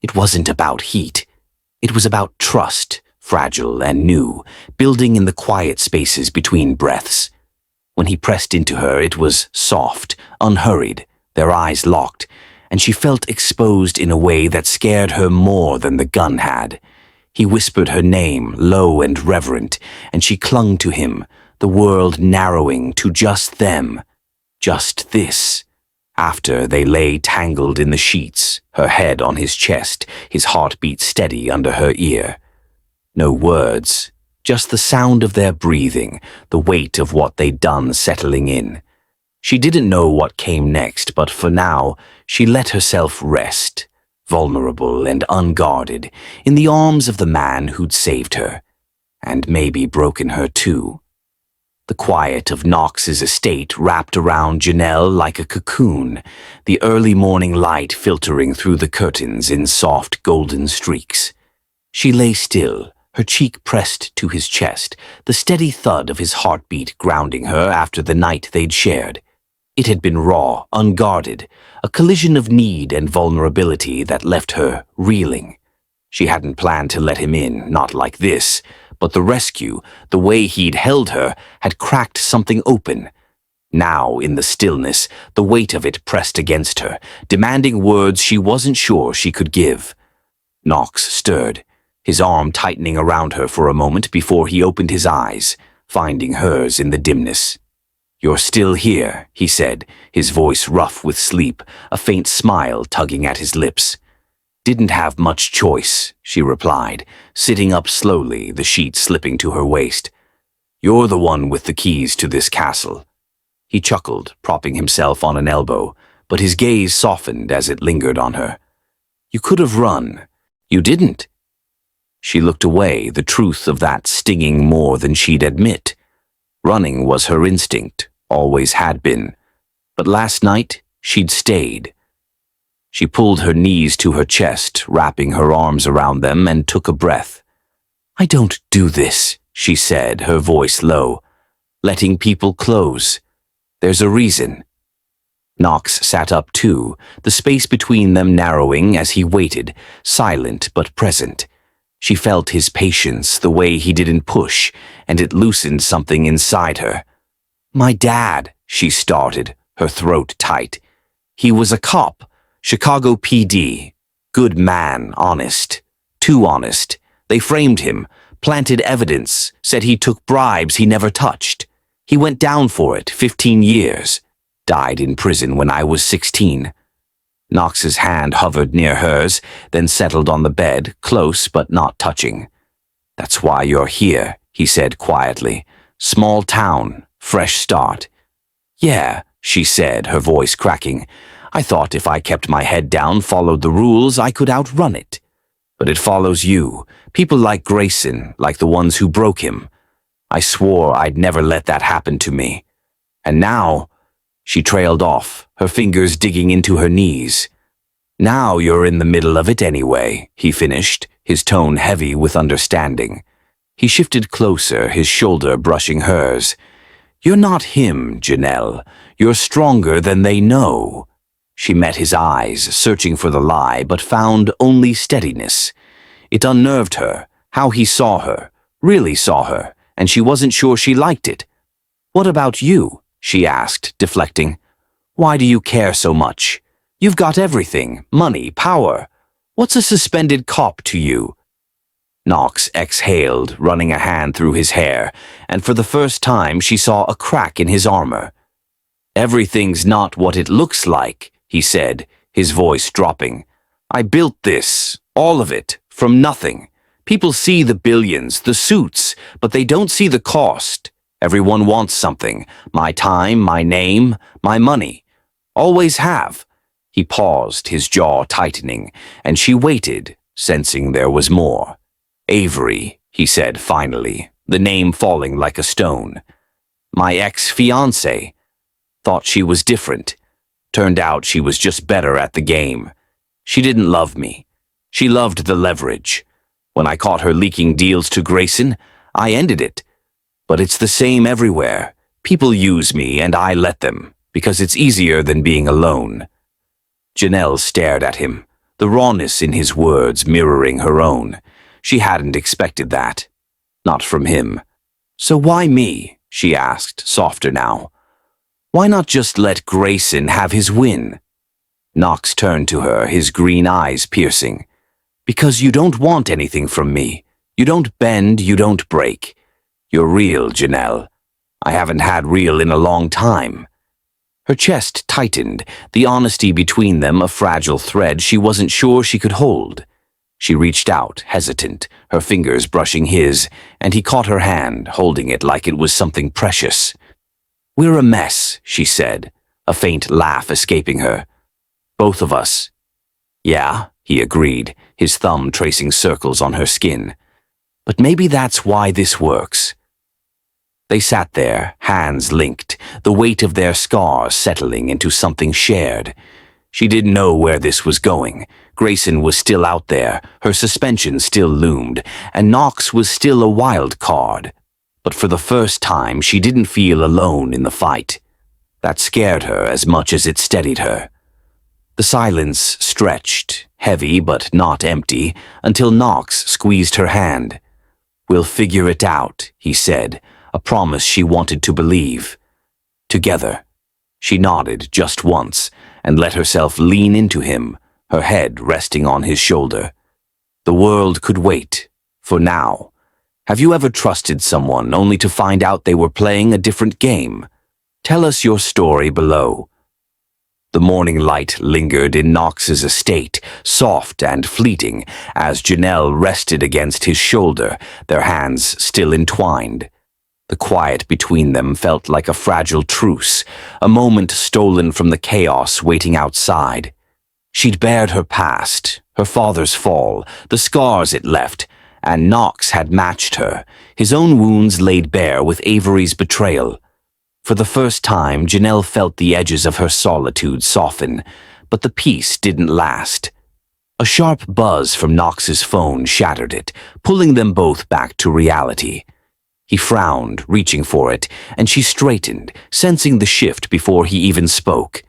It wasn't about heat. It was about trust, fragile and new, building in the quiet spaces between breaths. When he pressed into her, it was soft, unhurried, their eyes locked, and she felt exposed in a way that scared her more than the gun had. He whispered her name, low and reverent, and she clung to him, the world narrowing to just them. Just this. After they lay tangled in the sheets, her head on his chest, his heartbeat steady under her ear. No words, just the sound of their breathing, the weight of what they'd done settling in. She didn't know what came next, but for now, she let herself rest, vulnerable and unguarded, in the arms of the man who'd saved her, and maybe broken her too. The quiet of Knox's estate wrapped around Janelle like a cocoon, the early morning light filtering through the curtains in soft golden streaks. She lay still, her cheek pressed to his chest, the steady thud of his heartbeat grounding her after the night they'd shared. It had been raw, unguarded, a collision of need and vulnerability that left her reeling. She hadn't planned to let him in, not like this, but the rescue, the way he'd held her, had cracked something open. Now, in the stillness, the weight of it pressed against her, demanding words she wasn't sure she could give. Knox stirred, his arm tightening around her for a moment before he opened his eyes, finding hers in the dimness. "You're still here," he said, his voice rough with sleep, a faint smile tugging at his lips. "Didn't have much choice," she replied, sitting up slowly, the sheet slipping to her waist. "You're the one with the keys to this castle." He chuckled, propping himself on an elbow, but his gaze softened as it lingered on her. "You could have run. You didn't." She looked away, the truth of that stinging more than she'd admit. Running was her instinct, always had been. But last night, she'd stayed. She pulled her knees to her chest, wrapping her arms around them, and took a breath. "I don't do this," she said, her voice low. "Letting people close. There's a reason." Knox sat up too, the space between them narrowing as he waited, silent but present. She felt his patience, the way he didn't push, and it loosened something inside her. "My dad," she started, her throat tight. "He was a cop, Chicago PD. Good man, honest. Too honest. They framed him, planted evidence, said he took bribes he never touched. He went down for it, 15 years. Died in prison when I was 16. Knox's hand hovered near hers, then settled on the bed, close but not touching. "That's why you're here," he said quietly. "Small town, fresh start." "Yeah," she said, her voice cracking. "I thought if I kept my head down, followed the rules, I could outrun it. But it follows you, people like Grayson, like the ones who broke him. I swore I'd never let that happen to me. And now—" She trailed off, her fingers digging into her knees. "Now you're in the middle of it anyway," he finished, his tone heavy with understanding. He shifted closer, his shoulder brushing hers. "You're not him, Janelle. You're stronger than they know." She met his eyes, searching for the lie, but found only steadiness. It unnerved her, how he saw her, really saw her, and she wasn't sure she liked it. "What about you?" she asked, deflecting. "Why do you care so much? You've got everything, money, power. What's a suspended cop to you?" Knox exhaled, running a hand through his hair, and for the first time she saw a crack in his armor. "Everything's not what it looks like," he said, his voice dropping. "I built this, all of it, from nothing. People see the billions, the suits, but they don't see the cost. Everyone wants something. My time, my name, my money. Always have." He paused, his jaw tightening, and she waited, sensing there was more. "Avery," he said finally, the name falling like a stone. "My ex-fiancé. Thought she was different. Turned out she was just better at the game. She didn't love me. She loved the leverage. When I caught her leaking deals to Grayson, I ended it. But it's the same everywhere. People use me and I let them, because it's easier than being alone." Janelle stared at him, the rawness in his words mirroring her own. She hadn't expected that. Not from him. "So why me?" she asked, softer now. "Why not just let Grayson have his win?" Knox turned to her, his green eyes piercing. "Because you don't want anything from me. You don't bend, you don't break. You're real, Janelle. I haven't had real in a long time." Her chest tightened, the honesty between them a fragile thread she wasn't sure she could hold. She reached out, hesitant, her fingers brushing his, and he caught her hand, holding it like it was something precious. "We're a mess," she said, a faint laugh escaping her. "Both of us." "Yeah," he agreed, his thumb tracing circles on her skin. "But maybe that's why this works." They sat there, hands linked, the weight of their scars settling into something shared. She didn't know where this was going. Grayson was still out there, her suspension still loomed, and Knox was still a wild card. But for the first time, she didn't feel alone in the fight. That scared her as much as it steadied her. The silence stretched, heavy but not empty, until Knox squeezed her hand. "We'll figure it out," he said, a promise she wanted to believe. Together. She nodded just once and let herself lean into him, her head resting on his shoulder. The world could wait, for now. Have you ever trusted someone only to find out they were playing a different game? Tell us your story below. The morning light lingered in Knox's estate, soft and fleeting, as Janelle rested against his shoulder, their hands still entwined. The quiet between them felt like a fragile truce, a moment stolen from the chaos waiting outside. She'd bared her past, her father's fall, the scars it left, and Knox had matched her, his own wounds laid bare with Avery's betrayal. For the first time, Janelle felt the edges of her solitude soften, but the peace didn't last. A sharp buzz from Knox's phone shattered it, pulling them both back to reality. He frowned, reaching for it, and she straightened, sensing the shift before he even spoke.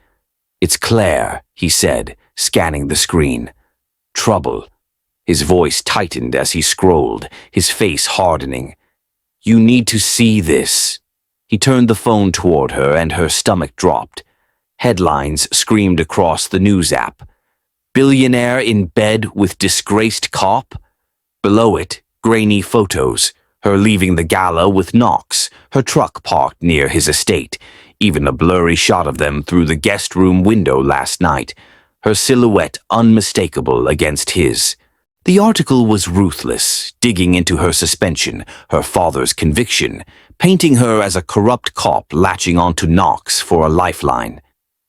"It's Claire," he said, scanning the screen. "Trouble." His voice tightened as he scrolled, his face hardening. "You need to see this." He turned the phone toward her and her stomach dropped. Headlines screamed across the news app. "Billionaire in bed with disgraced cop?" Below it, grainy photos, her leaving the gala with Knox, her truck parked near his estate, even a blurry shot of them through the guest room window last night, her silhouette unmistakable against his. The article was ruthless, digging into her suspension, her father's conviction, painting her as a corrupt cop latching onto Knox for a lifeline.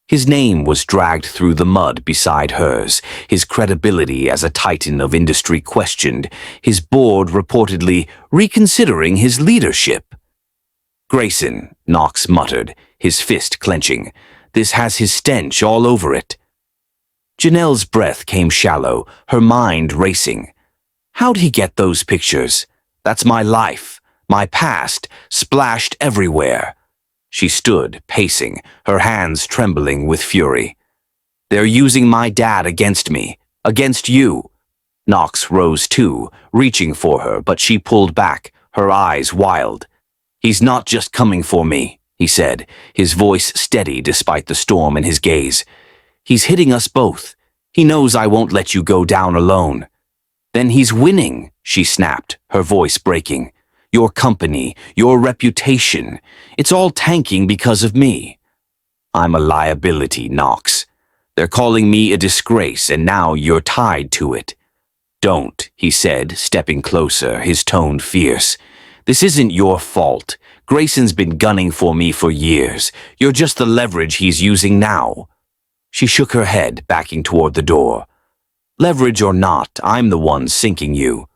His name was dragged through the mud beside hers, his credibility as a titan of industry questioned, his board reportedly reconsidering his leadership. "Grayson," Knox muttered, his fist clenching. "This has his stench all over it." Janelle's breath came shallow, her mind racing. How'd he get those pictures? That's my life, my past, splashed everywhere. She stood, pacing, her hands trembling with fury. "They're using my dad against me, against you." Knox rose too, reaching for her, but she pulled back, her eyes wild. "He's not just coming for me," he said, his voice steady despite the storm in his gaze. "He's hitting us both. He knows I won't let you go down alone." "Then he's winning," she snapped, her voice breaking. "Your company, your reputation, it's all tanking because of me." "I'm a liability, Knox. They're calling me a disgrace, and now you're tied to it." "Don't," he said, stepping closer, his tone fierce. "This isn't your fault. Grayson's been gunning for me for years. You're just the leverage he's using now." She shook her head, backing toward the door. "Leverage or not, I'm the one sinking you.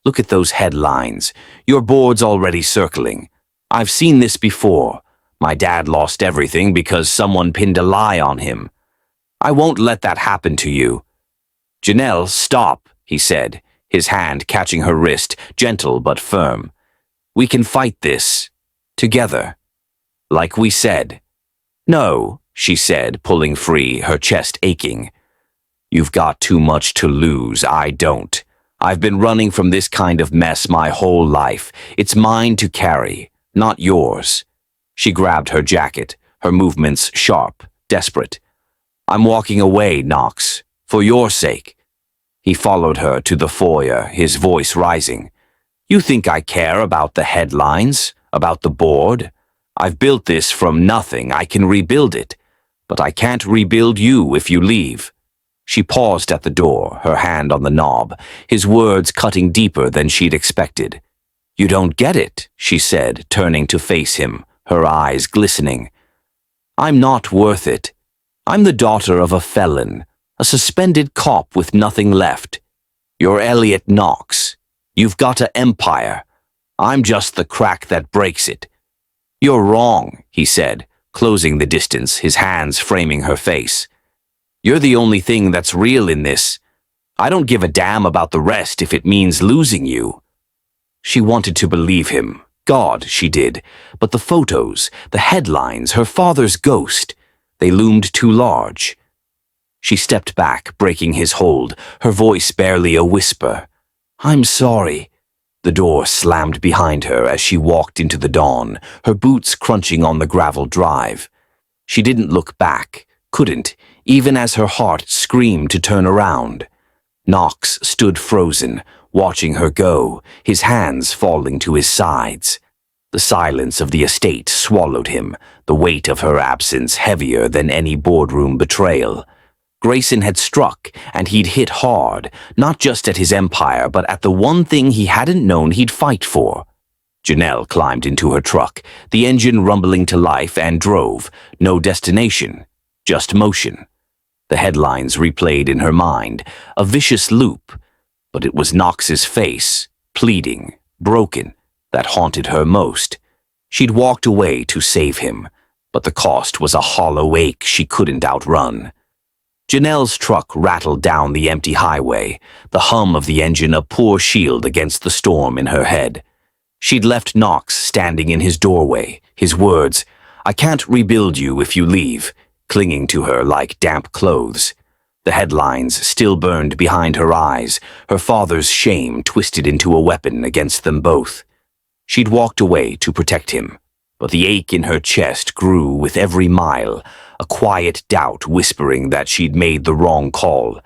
Look at those headlines. Your board's already circling. I've seen this before. My dad lost everything because someone pinned a lie on him. I won't let that happen to you." "Janelle, stop," he said, his hand catching her wrist, gentle but firm. "We can fight this. Together. Like we said." "No," she said, pulling free, her chest aching. "You've got too much to lose, I don't. I've been running from this kind of mess my whole life. It's mine to carry, not yours." She grabbed her jacket, her movements sharp, desperate. "I'm walking away, Knox, for your sake." He followed her to the foyer, his voice rising. "You think I care about the headlines, about the board? I've built this from nothing. I can rebuild it. But I can't rebuild you if you leave." She paused at the door, her hand on the knob, his words cutting deeper than she'd expected. "You don't get it," she said, turning to face him, her eyes glistening. "I'm not worth it. I'm the daughter of a felon, a suspended cop with nothing left. You're Elliot Knox. You've got an empire. I'm just the crack that breaks it." "You're wrong," he said, closing the distance, his hands framing her face. "You're the only thing that's real in this. I don't give a damn about the rest if it means losing you." She wanted to believe him, God, she did, but the photos, the headlines, her father's ghost, they loomed too large. She stepped back, breaking his hold, her voice barely a whisper. "I'm sorry." The door slammed behind her as she walked into the dawn, her boots crunching on the gravel drive. She didn't look back, couldn't, even as her heart screamed to turn around. Knox stood frozen, watching her go, his hands falling to his sides. The silence of the estate swallowed him, the weight of her absence heavier than any boardroom betrayal. Grayson had struck, and he'd hit hard, not just at his empire, but at the one thing he hadn't known he'd fight for. Janelle climbed into her truck, the engine rumbling to life, and drove. No destination, just motion. The headlines replayed in her mind, a vicious loop. But it was Knox's face, pleading, broken, that haunted her most. She'd walked away to save him, but the cost was a hollow ache she couldn't outrun. Janelle's truck rattled down the empty highway, the hum of the engine a poor shield against the storm in her head. She'd left Knox standing in his doorway, his words, "I can't rebuild you if you leave," clinging to her like damp clothes. The headlines still burned behind her eyes, her father's shame twisted into a weapon against them both. She'd walked away to protect him, but the ache in her chest grew with every mile, a quiet doubt whispering that she'd made the wrong call.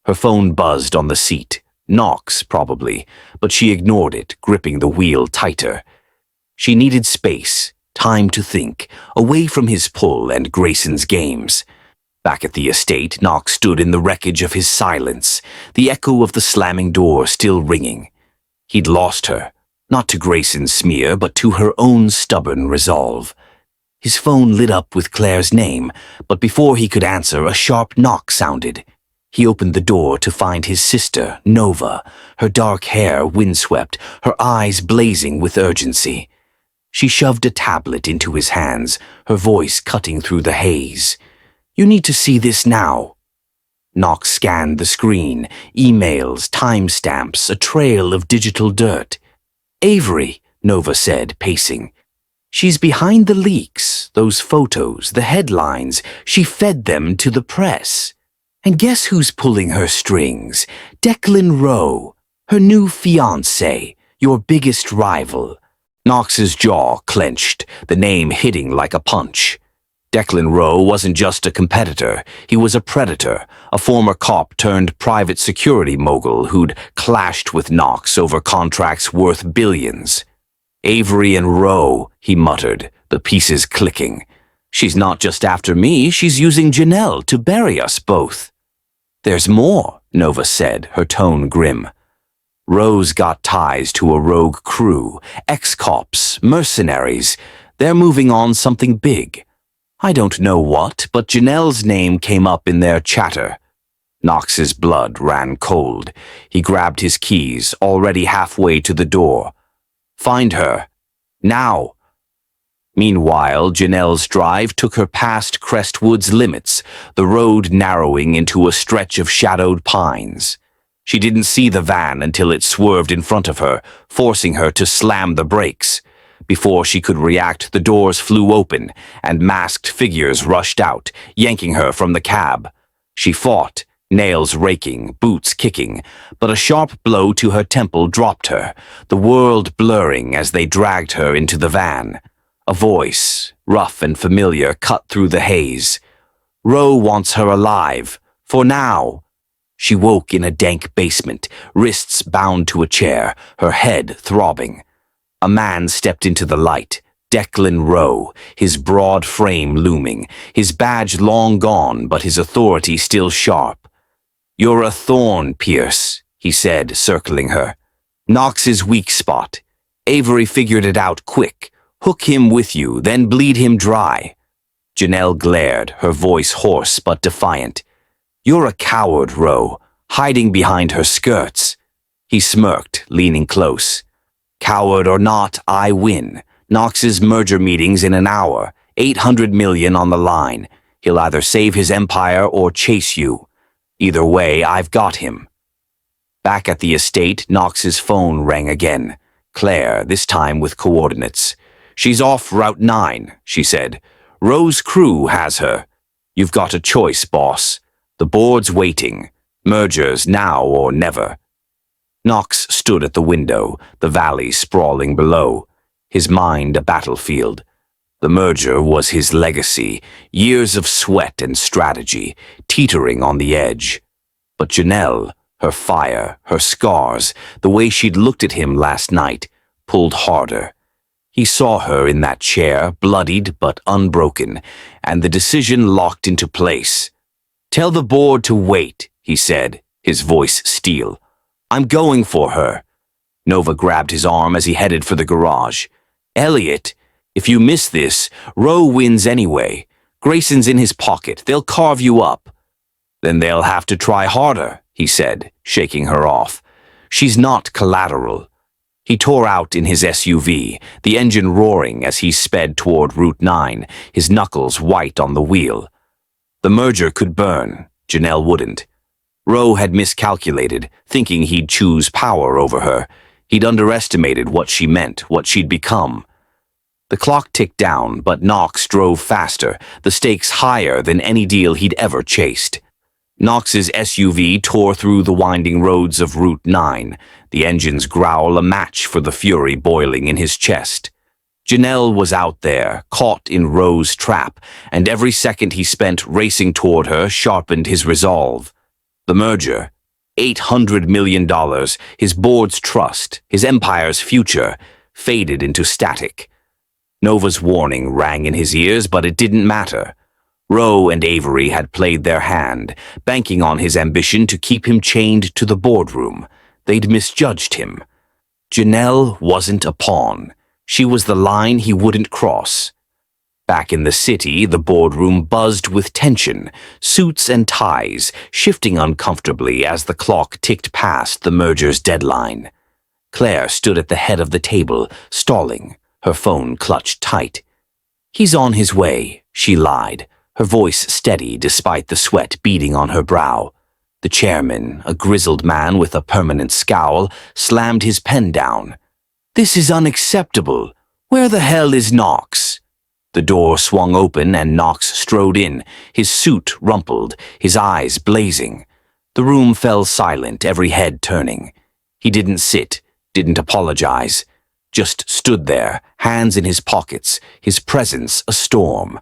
Her phone buzzed on the seat. Knox, probably, but she ignored it, gripping the wheel tighter. She needed space, time to think, away from his pull and Grayson's games. Back at the estate, Knox stood in the wreckage of his silence, the echo of the slamming door still ringing. He'd lost her, not to Grayson's smear, but to her own stubborn resolve. His phone lit up with Claire's name, but before he could answer, a sharp knock sounded. He opened the door to find his sister, Nova, her dark hair windswept, her eyes blazing with urgency. She shoved a tablet into his hands, her voice cutting through the haze. "You need to see this now." Knox scanned the screen, emails, timestamps, a trail of digital dirt. "Avery," Nova said, pacing. "She's behind the leaks, those photos, the headlines. She fed them to the press. And guess who's pulling her strings? Declan Rowe, her new fiancé, your biggest rival." Knox's jaw clenched, the name hitting like a punch. Declan Rowe wasn't just a competitor, he was a predator, a former cop turned private security mogul who'd clashed with Knox over contracts worth billions. "Avery and Rowe," he muttered, the pieces clicking. "She's not just after me, she's using Janelle to bury us both." "There's more," Nova said, her tone grim. "Rowe's got ties to a rogue crew, ex-cops, mercenaries. They're moving on something big. I don't know what, but Janelle's name came up in their chatter." Knox's blood ran cold. He grabbed his keys, already halfway to the door. "Find her. Now." Meanwhile, Janelle's drive took her past Crestwood's limits, the road narrowing into a stretch of shadowed pines. She didn't see the van until it swerved in front of her, forcing her to slam the brakes. Before she could react, the doors flew open, and masked figures rushed out, yanking her from the cab. She fought, nails raking, boots kicking, but a sharp blow to her temple dropped her, the world blurring as they dragged her into the van. A voice, rough and familiar, cut through the haze. "Rowe wants her alive. For now." She woke in a dank basement, wrists bound to a chair, her head throbbing. A man stepped into the light, Declan Rowe, his broad frame looming, his badge long gone but his authority still sharp. "You're a thorn, Pierce," he said, circling her. "Knox's weak spot. Avery figured it out quick. Hook him with you, then bleed him dry." Janelle glared, her voice hoarse but defiant. "You're a coward, Rowe, hiding behind her skirts." He smirked, leaning close. "Coward or not, I win. Knox's merger meeting's in an hour, 800 million on the line. He'll either save his empire or chase you. Either way, I've got him." Back at the estate, Knox's phone rang again. Claire, this time with coordinates. "She's off Route 9, she said. "Rowe's crew has her. You've got a choice, boss. The board's waiting. Mergers now or never." Knox stood at the window, the valley sprawling below, his mind a battlefield. The merger was his legacy, years of sweat and strategy, teetering on the edge. But Janelle, her fire, her scars, the way she'd looked at him last night, pulled harder. He saw her in that chair, bloodied but unbroken, and the decision locked into place. "Tell the board to wait," he said, his voice steel. "I'm going for her." Nova grabbed his arm as he headed for the garage. "Elliot, if you miss this, Rowe wins anyway. Grayson's in his pocket. They'll carve you up." "Then they'll have to try harder," he said, shaking her off. "She's not collateral." He tore out in his SUV, the engine roaring as he sped toward Route 9, his knuckles white on the wheel. The merger could burn. Janelle wouldn't. Rowe had miscalculated, thinking he'd choose power over her. He'd underestimated what she meant, what she'd become. The clock ticked down, but Knox drove faster, the stakes higher than any deal he'd ever chased. Knox's SUV tore through the winding roads of Route 9, the engine's growl a match for the fury boiling in his chest. Janelle was out there, caught in Rowe's trap, and every second he spent racing toward her sharpened his resolve. The merger, $800 million, his board's trust, his empire's future, faded into static. Nova's warning rang in his ears, but it didn't matter. Rowe and Avery had played their hand, banking on his ambition to keep him chained to the boardroom. They'd misjudged him. Janelle wasn't a pawn. She was the line he wouldn't cross. Back in the city, the boardroom buzzed with tension, suits and ties shifting uncomfortably as the clock ticked past the merger's deadline. Claire stood at the head of the table, stalling, her phone clutched tight. "He's on his way," she lied, her voice steady despite the sweat beading on her brow. The chairman, a grizzled man with a permanent scowl, slammed his pen down. "This is unacceptable. Where the hell is Knox?" The door swung open and Knox strode in, his suit rumpled, his eyes blazing. The room fell silent, every head turning. He didn't sit, didn't apologize, just stood there, hands in his pockets, his presence a storm.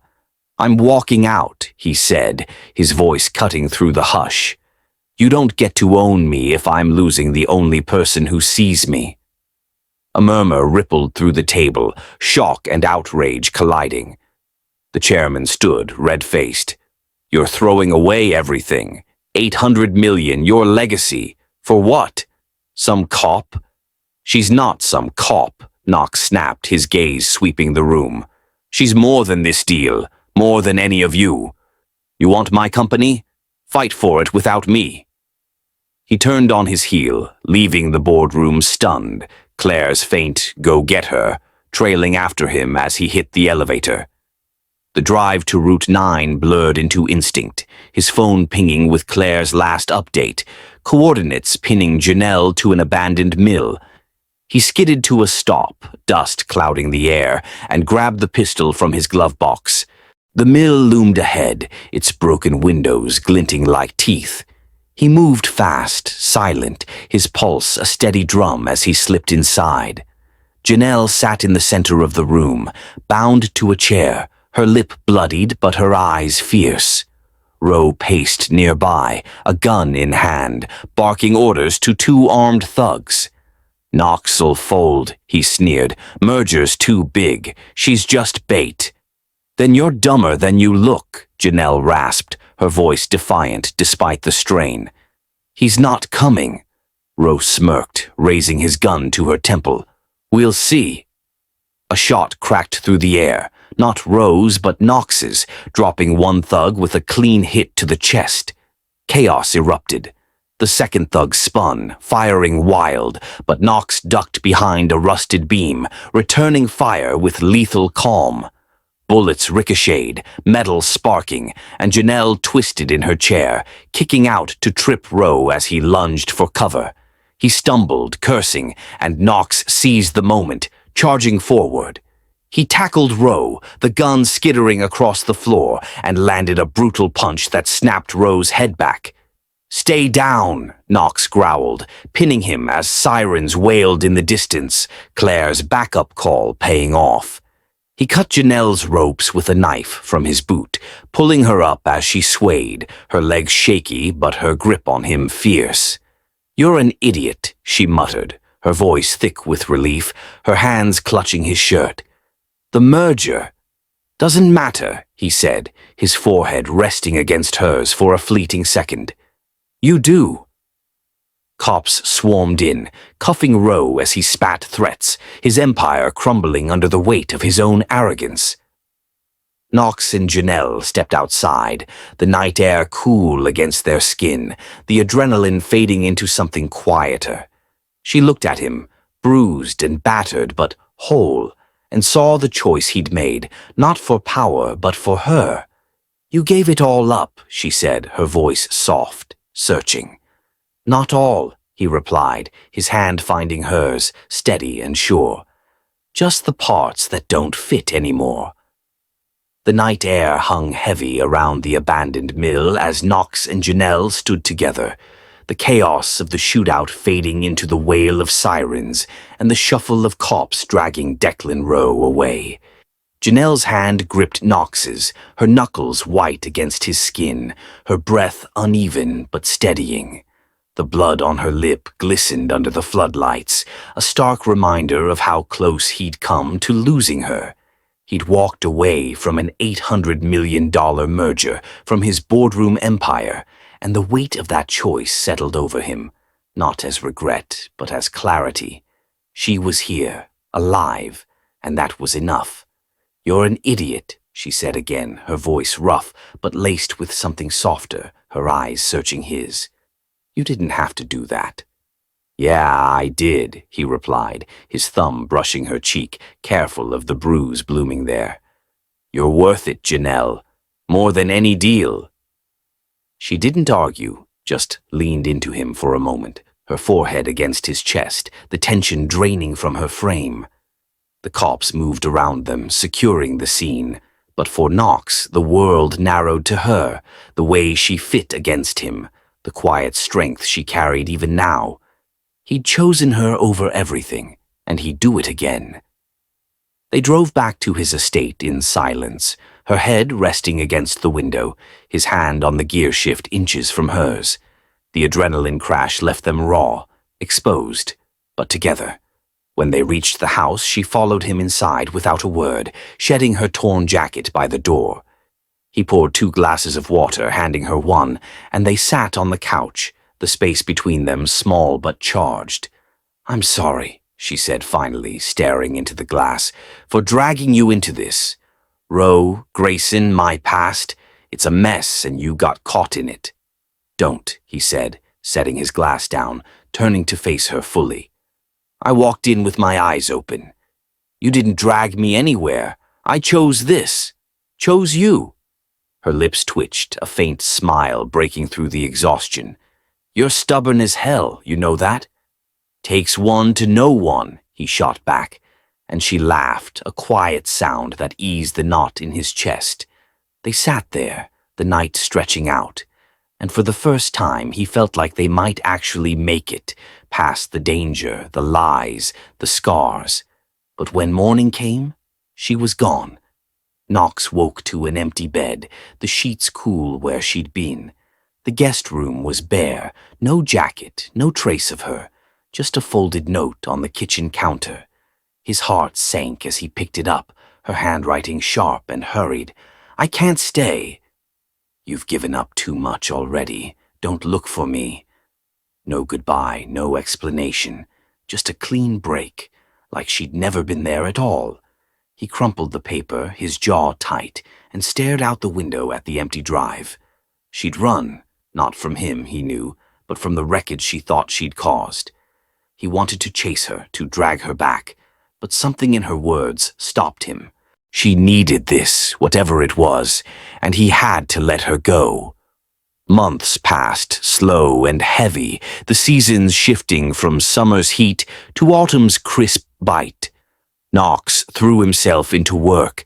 "I'm walking out," he said, his voice cutting through the hush. "You don't get to own me if I'm losing the only person who sees me." A murmur rippled through the table, shock and outrage colliding. The chairman stood, red-faced. "You're throwing away everything. 800 million, your legacy. For what? Some cop?" "She's not some cop," Knox snapped, his gaze sweeping the room. "She's more than this deal, more than any of you. You want my company? Fight for it without me." He turned on his heel, leaving the boardroom stunned, Claire's faint "go get her" trailing after him as he hit the elevator. The drive to Route 9 blurred into instinct, his phone pinging with Claire's last update, coordinates pinning Janelle to an abandoned mill. He skidded to a stop, dust clouding the air, and grabbed the pistol from his glove box. The mill loomed ahead, its broken windows glinting like teeth. He moved fast, silent, his pulse a steady drum as he slipped inside. Janelle sat in the center of the room, bound to a chair, her lip bloodied but her eyes fierce. Rowe paced nearby, a gun in hand, barking orders to two armed thugs. "Knox'll fold," he sneered. "Merger's too big. She's just bait." "Then you're dumber than you look," Janelle rasped, her voice defiant despite the strain. "He's not coming." Rowe smirked, raising his gun to her temple. "We'll see." A shot cracked through the air, not Rowe's but Knox's, dropping one thug with a clean hit to the chest. Chaos erupted. The second thug spun, firing wild, but Knox ducked behind a rusted beam, returning fire with lethal calm. Bullets ricocheted, metal sparking, and Janelle twisted in her chair, kicking out to trip Rowe as he lunged for cover. He stumbled, cursing, and Knox seized the moment, charging forward. He tackled Rowe, the gun skittering across the floor, and landed a brutal punch that snapped Rowe's head back. "Stay down," Knox growled, pinning him as sirens wailed in the distance, Claire's backup call paying off. He cut Janelle's ropes with a knife from his boot, pulling her up as she swayed, her legs shaky but her grip on him fierce. "You're an idiot," she muttered, her voice thick with relief, her hands clutching his shirt. "The merger." "Doesn't matter," he said, his forehead resting against hers for a fleeting second. "You do." Cops swarmed in, cuffing Rowe as he spat threats, his empire crumbling under the weight of his own arrogance. Knox and Janelle stepped outside, the night air cool against their skin, the adrenaline fading into something quieter. She looked at him, bruised and battered but whole, and saw the choice he'd made, not for power but for her. "You gave it all up," she said, her voice soft, searching. "Not all," he replied, his hand finding hers, steady and sure. "Just the parts that don't fit anymore." The night air hung heavy around the abandoned mill as Knox and Janelle stood together, the chaos of the shootout fading into the wail of sirens and the shuffle of cops dragging Declan Rowe away. Janelle's hand gripped Knox's, her knuckles white against his skin, her breath uneven but steadying. The blood on her lip glistened under the floodlights, a stark reminder of how close he'd come to losing her. He'd walked away from an $800 million merger, from his boardroom empire, and the weight of that choice settled over him, not as regret, but as clarity. She was here, alive, and that was enough. "You're an idiot," she said again, her voice rough, but laced with something softer, her eyes searching his. "You didn't have to do that." "Yeah, I did," he replied, his thumb brushing her cheek, careful of the bruise blooming there. "You're worth it, Janelle. More than any deal." She didn't argue, just leaned into him for a moment, her forehead against his chest, the tension draining from her frame. The cops moved around them, securing the scene, but for Knox, the world narrowed to her, the way she fit against him, the quiet strength she carried even now. He'd chosen her over everything, and he'd do it again. They drove back to his estate in silence, her head resting against the window, his hand on the gear shift inches from hers. The adrenaline crash left them raw, exposed, but together. When they reached the house, she followed him inside without a word, shedding her torn jacket by the door. He poured 2 glasses of water, handing her one, and they sat on the couch, the space between them small but charged. "I'm sorry," she said finally, staring into the glass, "for dragging you into this. Rowe, Grayson, my past, it's a mess and you got caught in it." "Don't," he said, setting his glass down, turning to face her fully. "I walked in with my eyes open. You didn't drag me anywhere. I chose this. Chose you." Her lips twitched, a faint smile breaking through the exhaustion. "You're stubborn as hell, you know that?" "Takes one to know one," he shot back, and she laughed, a quiet sound that eased the knot in his chest. They sat there, the night stretching out, and for the first time he felt like they might actually make it, past the danger, the lies, the scars. But when morning came, she was gone. Knox woke to an empty bed, the sheets cool where she'd been. The guest room was bare, no jacket, no trace of her, just a folded note on the kitchen counter. His heart sank as he picked it up, her handwriting sharp and hurried. "I can't stay." "You've given up too much already. Don't look for me." No goodbye, no explanation, just a clean break, like she'd never been there at all. He crumpled the paper, his jaw tight, and stared out the window at the empty drive. She'd run. Not from him, he knew, but from the wreckage she thought she'd caused. He wanted to chase her, to drag her back, but something in her words stopped him. She needed this, whatever it was, and he had to let her go. Months passed, slow and heavy, the seasons shifting from summer's heat to autumn's crisp bite. Knox threw himself into work.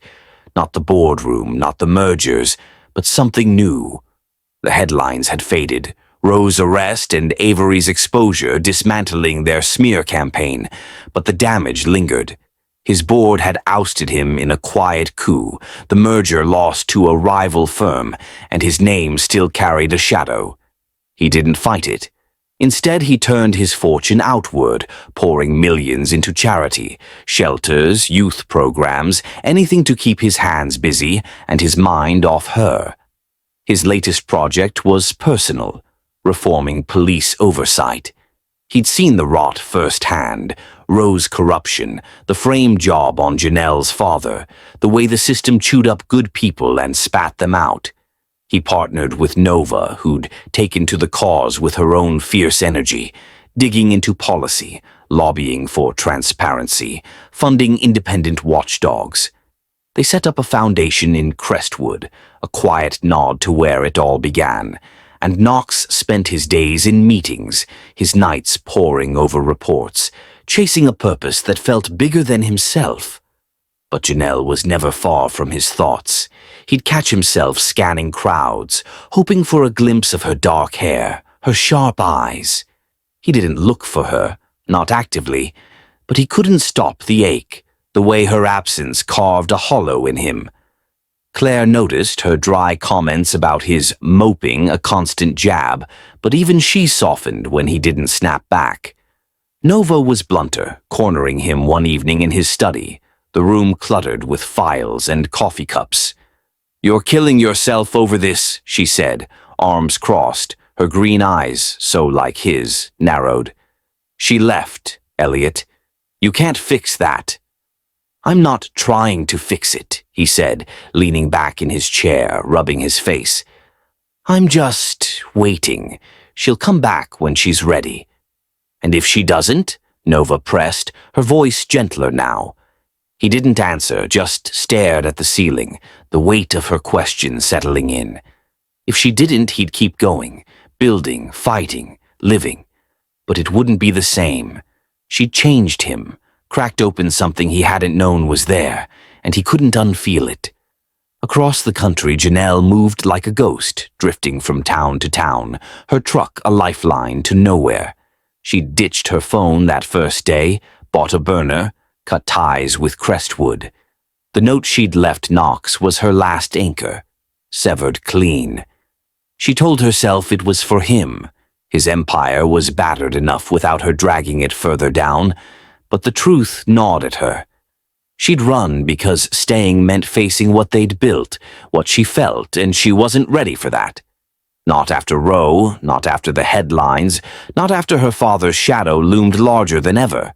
Not the boardroom, not the mergers, but something new. The headlines had faded. Rowe's arrest and Avery's exposure dismantling their smear campaign, but the damage lingered. His board had ousted him in a quiet coup, the merger lost to a rival firm, and his name still carried a shadow. He didn't fight it. Instead, he turned his fortune outward, pouring millions into charity, shelters, youth programs, anything to keep his hands busy and his mind off her. His latest project was personal, reforming police oversight. He'd seen the rot firsthand, Rowe's corruption, the frame job on Janelle's father, the way the system chewed up good people and spat them out. He partnered with Nova, who'd taken to the cause with her own fierce energy, digging into policy, lobbying for transparency, funding independent watchdogs. They set up a foundation in Crestwood, a quiet nod to where it all began, and Knox spent his days in meetings, his nights poring over reports, chasing a purpose that felt bigger than himself. But Janelle was never far from his thoughts. He'd catch himself scanning crowds, hoping for a glimpse of her dark hair, her sharp eyes. He didn't look for her, not actively, but he couldn't stop the ache, the way her absence carved a hollow in him. Claire noticed her dry comments about his moping a constant jab, but even she softened when he didn't snap back. Nova was blunter, cornering him one evening in his study, the room cluttered with files and coffee cups. "You're killing yourself over this," she said, arms crossed, her green eyes, so like his, narrowed. "She left, Elliot. You can't fix that." "I'm not trying to fix it," he said, leaning back in his chair, rubbing his face. "I'm just waiting. She'll come back when she's ready." "And if she doesn't?" Nova pressed, her voice gentler now. He didn't answer, just stared at the ceiling, the weight of her question settling in. If she didn't, he'd keep going, building, fighting, living. But it wouldn't be the same. She'd changed him, cracked open something he hadn't known was there, and he couldn't unfeel it. Across the country, Janelle moved like a ghost, drifting from town to town, her truck a lifeline to nowhere. She'd ditched her phone that first day, bought a burner, cut ties with Crestwood. The note she'd left Knox was her last anchor, severed clean. She told herself it was for him. His empire was battered enough without her dragging it further down, but the truth gnawed at her. She'd run because staying meant facing what they'd built, what she felt, and she wasn't ready for that. Not after Rowe, not after the headlines, not after her father's shadow loomed larger than ever.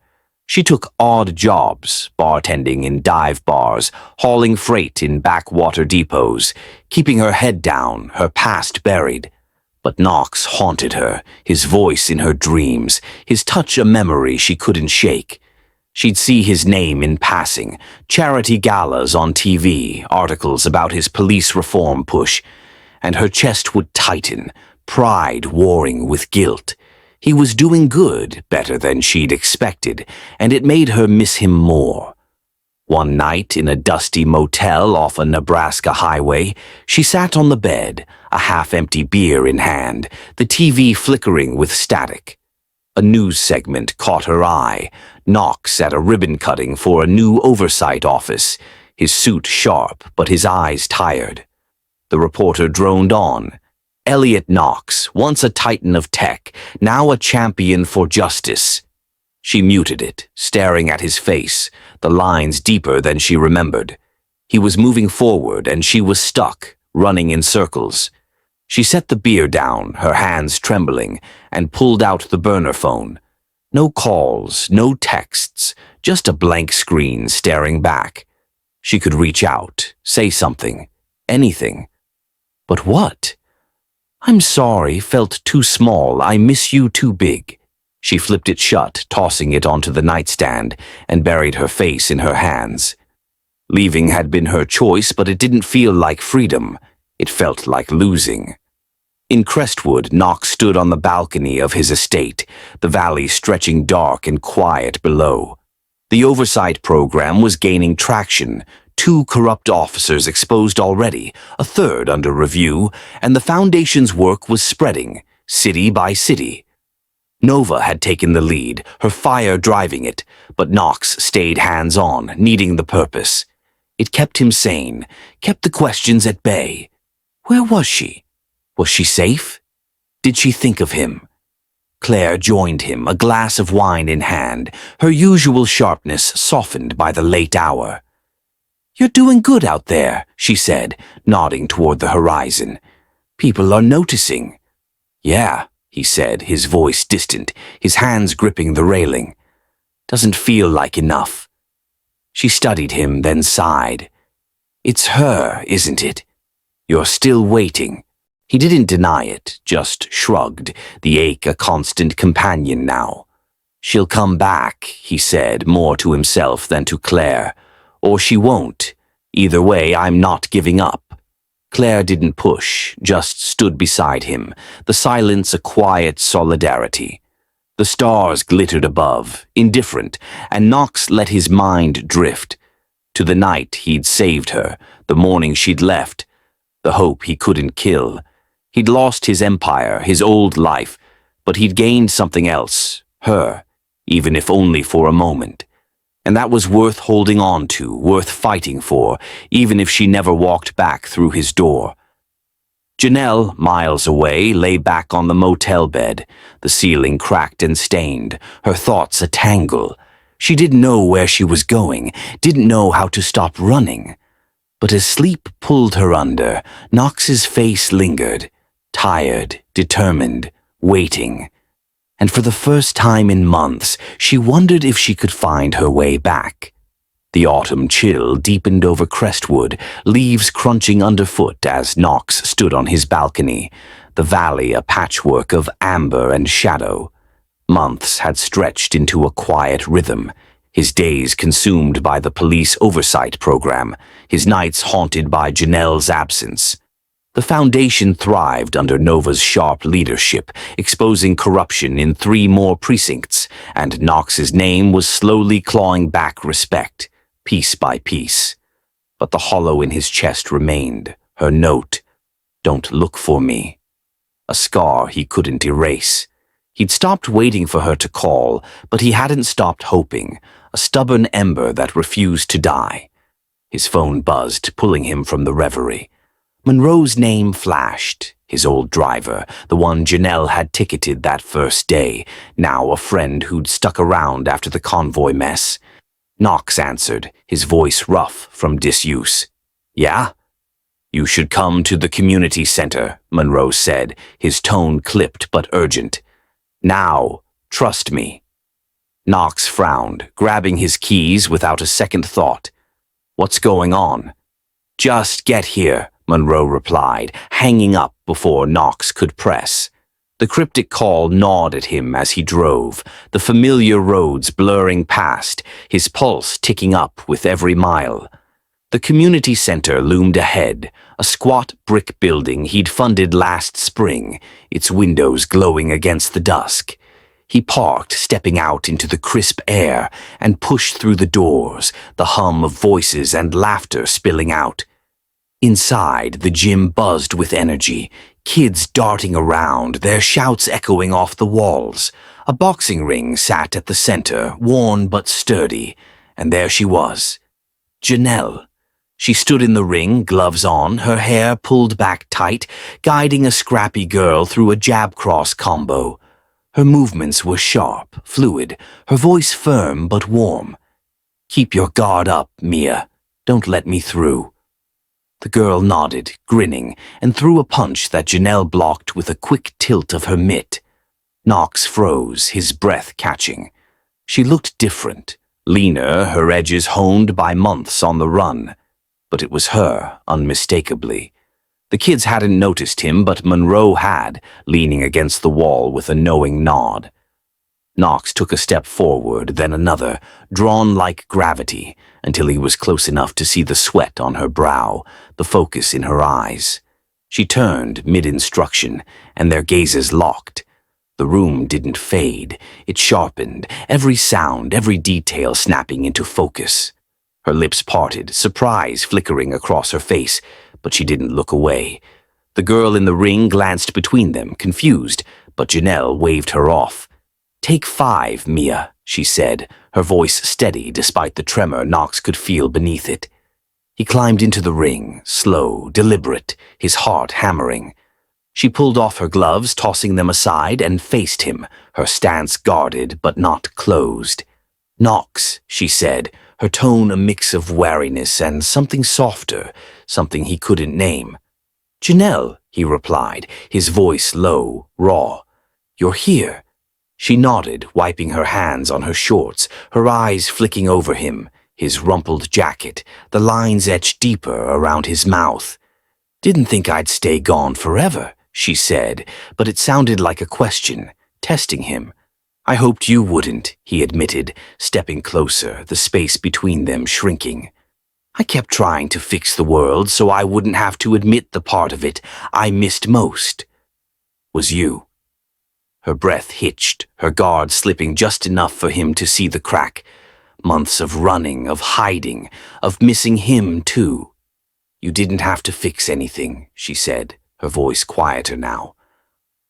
She took odd jobs, bartending in dive bars, hauling freight in backwater depots, keeping her head down, her past buried. But Knox haunted her, his voice in her dreams, his touch a memory she couldn't shake. She'd see his name in passing, charity galas on TV, articles about his police reform push, and her chest would tighten, pride warring with guilt. He was doing good, better than she'd expected, and it made her miss him more. One night, in a dusty motel off a Nebraska highway, she sat on the bed, a half-empty beer in hand, the TV flickering with static. A news segment caught her eye. Knox at a ribbon cutting for a new oversight office, his suit sharp, but his eyes tired. The reporter droned on. Elliot Knox, once a titan of tech, now a champion for justice. She muted it, staring at his face, the lines deeper than she remembered. He was moving forward, and she was stuck, running in circles. She set the beer down, her hands trembling, and pulled out the burner phone. No calls, no texts, just a blank screen staring back. She could reach out, say something, anything. But what? "I'm sorry, felt too small, I miss you too big." She flipped it shut, tossing it onto the nightstand, and buried her face in her hands. Leaving had been her choice, but it didn't feel like freedom. It felt like losing. In Crestwood, Knox stood on the balcony of his estate, the valley stretching dark and quiet below. The oversight program was gaining traction, 2 corrupt officers exposed already, a third under review, and the Foundation's work was spreading, city by city. Nova had taken the lead, her fire driving it, but Knox stayed hands-on, needing the purpose. It kept him sane, kept the questions at bay. Where was she? Was she safe? Did she think of him? Claire joined him, a glass of wine in hand, her usual sharpness softened by the late hour. "You're doing good out there," she said, nodding toward the horizon. "People are noticing." "Yeah," he said, his voice distant, his hands gripping the railing. "Doesn't feel like enough." She studied him, then sighed. "It's her, isn't it? You're still waiting." He didn't deny it, just shrugged, the ache a constant companion now. "She'll come back," he said, more to himself than to Claire. "Or she won't. Either way, I'm not giving up." Claire didn't push, just stood beside him, the silence a quiet solidarity. The stars glittered above, indifferent, and Knox let his mind drift. To the night he'd saved her, the morning she'd left, the hope he couldn't kill. He'd lost his empire, his old life, but he'd gained something else, her, even if only for a moment. And that was worth holding on to, worth fighting for, even if she never walked back through his door. Janelle, miles away, lay back on the motel bed, the ceiling cracked and stained, her thoughts a tangle. She didn't know where she was going, didn't know how to stop running. But as sleep pulled her under, Knox's face lingered, tired, determined, waiting. And for the first time in months, she wondered if she could find her way back. The autumn chill deepened over Crestwood, leaves crunching underfoot as Knox stood on his balcony, the valley a patchwork of amber and shadow. Months had stretched into a quiet rhythm, his days consumed by the police oversight program, his nights haunted by Janelle's absence. The Foundation thrived under Nova's sharp leadership, exposing corruption in 3 more precincts, and Knox's name was slowly clawing back respect, piece by piece. But the hollow in his chest remained, her note, "Don't look for me." A scar he couldn't erase. He'd stopped waiting for her to call, but he hadn't stopped hoping, a stubborn ember that refused to die. His phone buzzed, pulling him from the reverie. Monroe's name flashed, his old driver, the one Janelle had ticketed that first day, now a friend who'd stuck around after the convoy mess. Knox answered, his voice rough from disuse. "Yeah?" "You should come to the community center," Monroe said, his tone clipped but urgent. "Now, trust me." Knox frowned, grabbing his keys without a second thought. "What's going on?" "Just get here," Monroe replied, hanging up before Knox could press. The cryptic call gnawed at him as he drove, the familiar roads blurring past, his pulse ticking up with every mile. The community center loomed ahead, a squat brick building he'd funded last spring, its windows glowing against the dusk. He parked, stepping out into the crisp air, and pushed through the doors, the hum of voices and laughter spilling out. Inside, the gym buzzed with energy, kids darting around, their shouts echoing off the walls. A boxing ring sat at the center, worn but sturdy, and there she was, Janelle. She stood in the ring, gloves on, her hair pulled back tight, guiding a scrappy girl through a jab-cross combo. Her movements were sharp, fluid, her voice firm but warm. "Keep your guard up, Mia. Don't let me through." The girl nodded, grinning, and threw a punch that Janelle blocked with a quick tilt of her mitt. Knox froze, his breath catching. She looked different, leaner, her edges honed by months on the run. But it was her, unmistakably. The kids hadn't noticed him, but Monroe had, leaning against the wall with a knowing nod. Knox took a step forward, then another, drawn like gravity, until he was close enough to see the sweat on her brow, the focus in her eyes. She turned mid-instruction, and their gazes locked. The room didn't fade. It sharpened, every sound, every detail snapping into focus. Her lips parted, surprise flickering across her face, but she didn't look away. The girl in the ring glanced between them, confused, but Janelle waved her off. "Take 5, Mia," she said, her voice steady despite the tremor Knox could feel beneath it. He climbed into the ring, slow, deliberate, his heart hammering. She pulled off her gloves, tossing them aside, and faced him, her stance guarded but not closed. "Knox," she said, her tone a mix of wariness and something softer, something he couldn't name. "Janelle," he replied, his voice low, raw. "You're here." She nodded, wiping her hands on her shorts, her eyes flicking over him, his rumpled jacket, the lines etched deeper around his mouth. "Didn't think I'd stay gone forever," she said, but it sounded like a question, testing him. "I hoped you wouldn't," he admitted, stepping closer, the space between them shrinking. "I kept trying to fix the world so I wouldn't have to admit the part of it I missed most. Was you." Her breath hitched, her guard slipping just enough for him to see the crack. Months of running, of hiding, of missing him too. "You didn't have to fix anything," she said, her voice quieter now.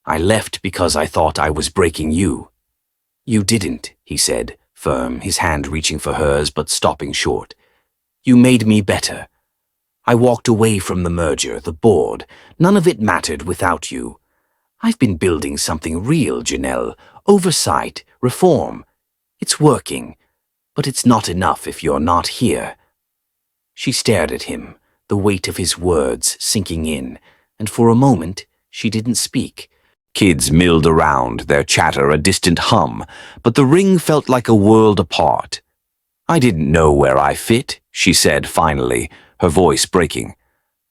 "I left because I thought I was breaking you." "You didn't," he said, firm, his hand reaching for hers but stopping short. "You made me better. I walked away from the merger, the board. None of it mattered without you. I've been building something real, Janelle. Oversight, reform. It's working, but it's not enough if you're not here." She stared at him, the weight of his words sinking in, and for a moment she didn't speak. Kids milled around, their chatter a distant hum, but the ring felt like a world apart. "I didn't know where I fit," she said finally, her voice breaking.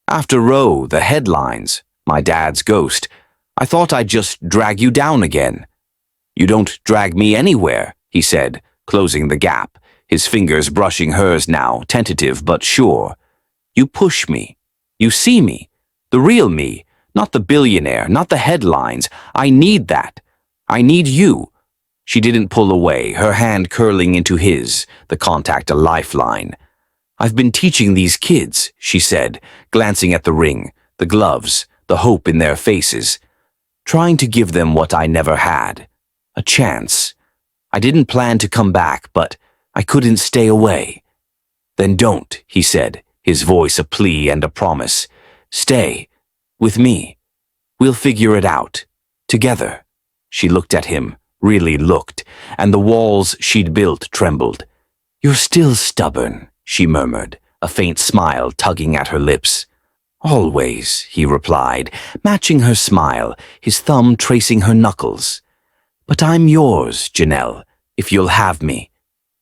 "After Roe, the headlines, my dad's ghost, I thought I'd just drag you down again." "You don't drag me anywhere," he said, closing the gap, his fingers brushing hers now, tentative but sure. "You push me. You see me. The real me, not the billionaire, not the headlines. I need that. I need you." She didn't pull away, her hand curling into his, the contact a lifeline. "I've been teaching these kids," she said, glancing at the ring, the gloves, the hope in their faces. "Trying to give them what I never had. A chance. I didn't plan to come back, but I couldn't stay away." "Then don't," he said, his voice a plea and a promise. "Stay. With me. We'll figure it out. Together." She looked at him, really looked, and the walls she'd built trembled. "You're still stubborn," she murmured, a faint smile tugging at her lips. "Always," he replied, matching her smile, his thumb tracing her knuckles. "But I'm yours, Janelle, if you'll have me."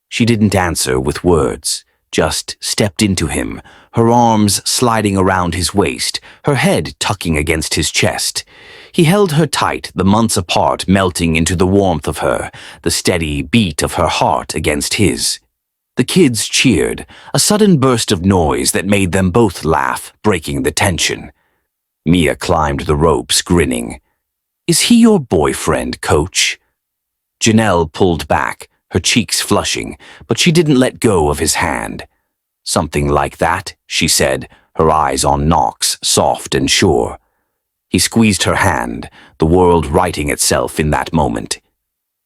She didn't answer with words, just stepped into him, her arms sliding around his waist, her head tucking against his chest. He held her tight, the months apart melting into the warmth of her, the steady beat of her heart against his. The kids cheered, a sudden burst of noise that made them both laugh, breaking the tension. Mia climbed the ropes, grinning. "Is he your boyfriend, Coach?" Janelle pulled back, her cheeks flushing, but she didn't let go of his hand. "Something like that," she said, her eyes on Knox, soft and sure. He squeezed her hand, the world righting itself in that moment.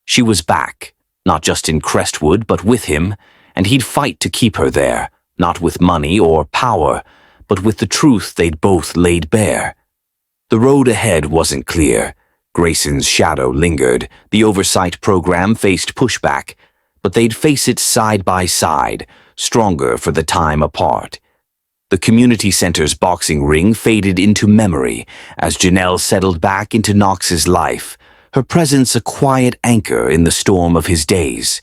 She was back, not just in Crestwood, but with him, and he'd fight to keep her there, not with money or power, but with the truth they'd both laid bare. The road ahead wasn't clear. Grayson's shadow lingered, the oversight program faced pushback, but they'd face it side by side, stronger for the time apart. The community center's boxing ring faded into memory as Janelle settled back into Knox's life, her presence a quiet anchor in the storm of his days.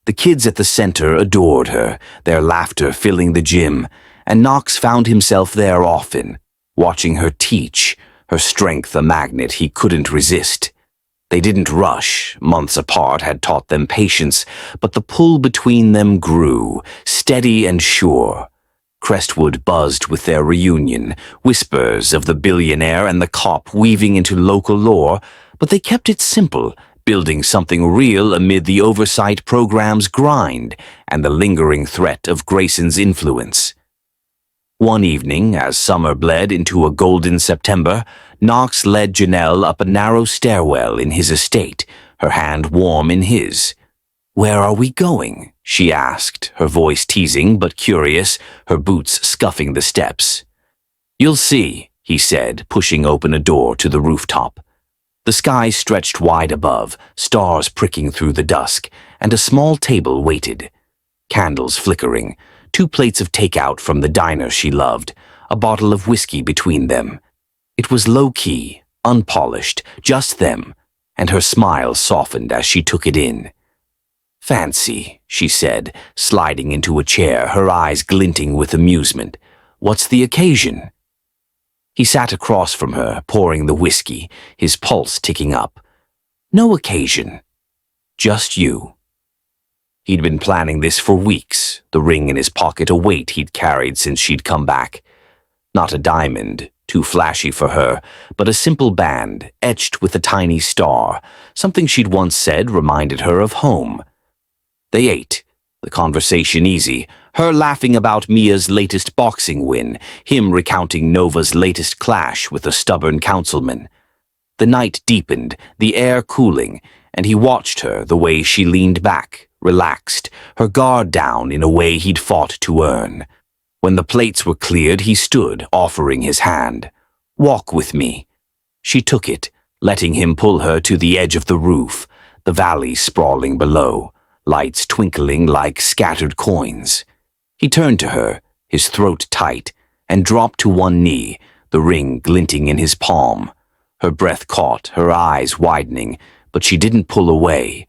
The kids at the center adored her, their laughter filling the gym, and Knox found himself there often, watching her teach, her strength a magnet he couldn't resist. They didn't rush, months apart had taught them patience, but the pull between them grew, steady and sure. Crestwood buzzed with their reunion, whispers of the billionaire and the cop weaving into local lore, but they kept it simple, building something real amid the oversight program's grind and the lingering threat of Grayson's influence. One evening, as summer bled into a golden September, Knox led Janelle up a narrow stairwell in his estate, her hand warm in his. "Where are we going?" she asked, her voice teasing but curious, her boots scuffing the steps. "You'll see," he said, pushing open a door to the rooftop. The sky stretched wide above, stars pricking through the dusk, and a small table waited. Candles flickering, 2 plates of takeout from the diner she loved, a bottle of whiskey between them. It was low-key, unpolished, just them, and her smile softened as she took it in. "Fancy," she said, sliding into a chair, her eyes glinting with amusement. "What's the occasion?" He sat across from her, pouring the whiskey, his pulse ticking up. "No occasion. Just you." He'd been planning this for weeks, the ring in his pocket a weight he'd carried since she'd come back. Not a diamond, too flashy for her, but a simple band, etched with a tiny star, something she'd once said reminded her of home. They ate, the conversation easy, her laughing about Mia's latest boxing win, him recounting Nova's latest clash with a stubborn councilman. The night deepened, the air cooling, and he watched her the way she leaned back, relaxed, her guard down in a way he'd fought to earn. When the plates were cleared, he stood, offering his hand. "Walk with me." She took it, letting him pull her to the edge of the roof, the valley sprawling below, lights twinkling like scattered coins. He turned to her, his throat tight, and dropped to one knee, the ring glinting in his palm. Her breath caught, her eyes widening, but she didn't pull away.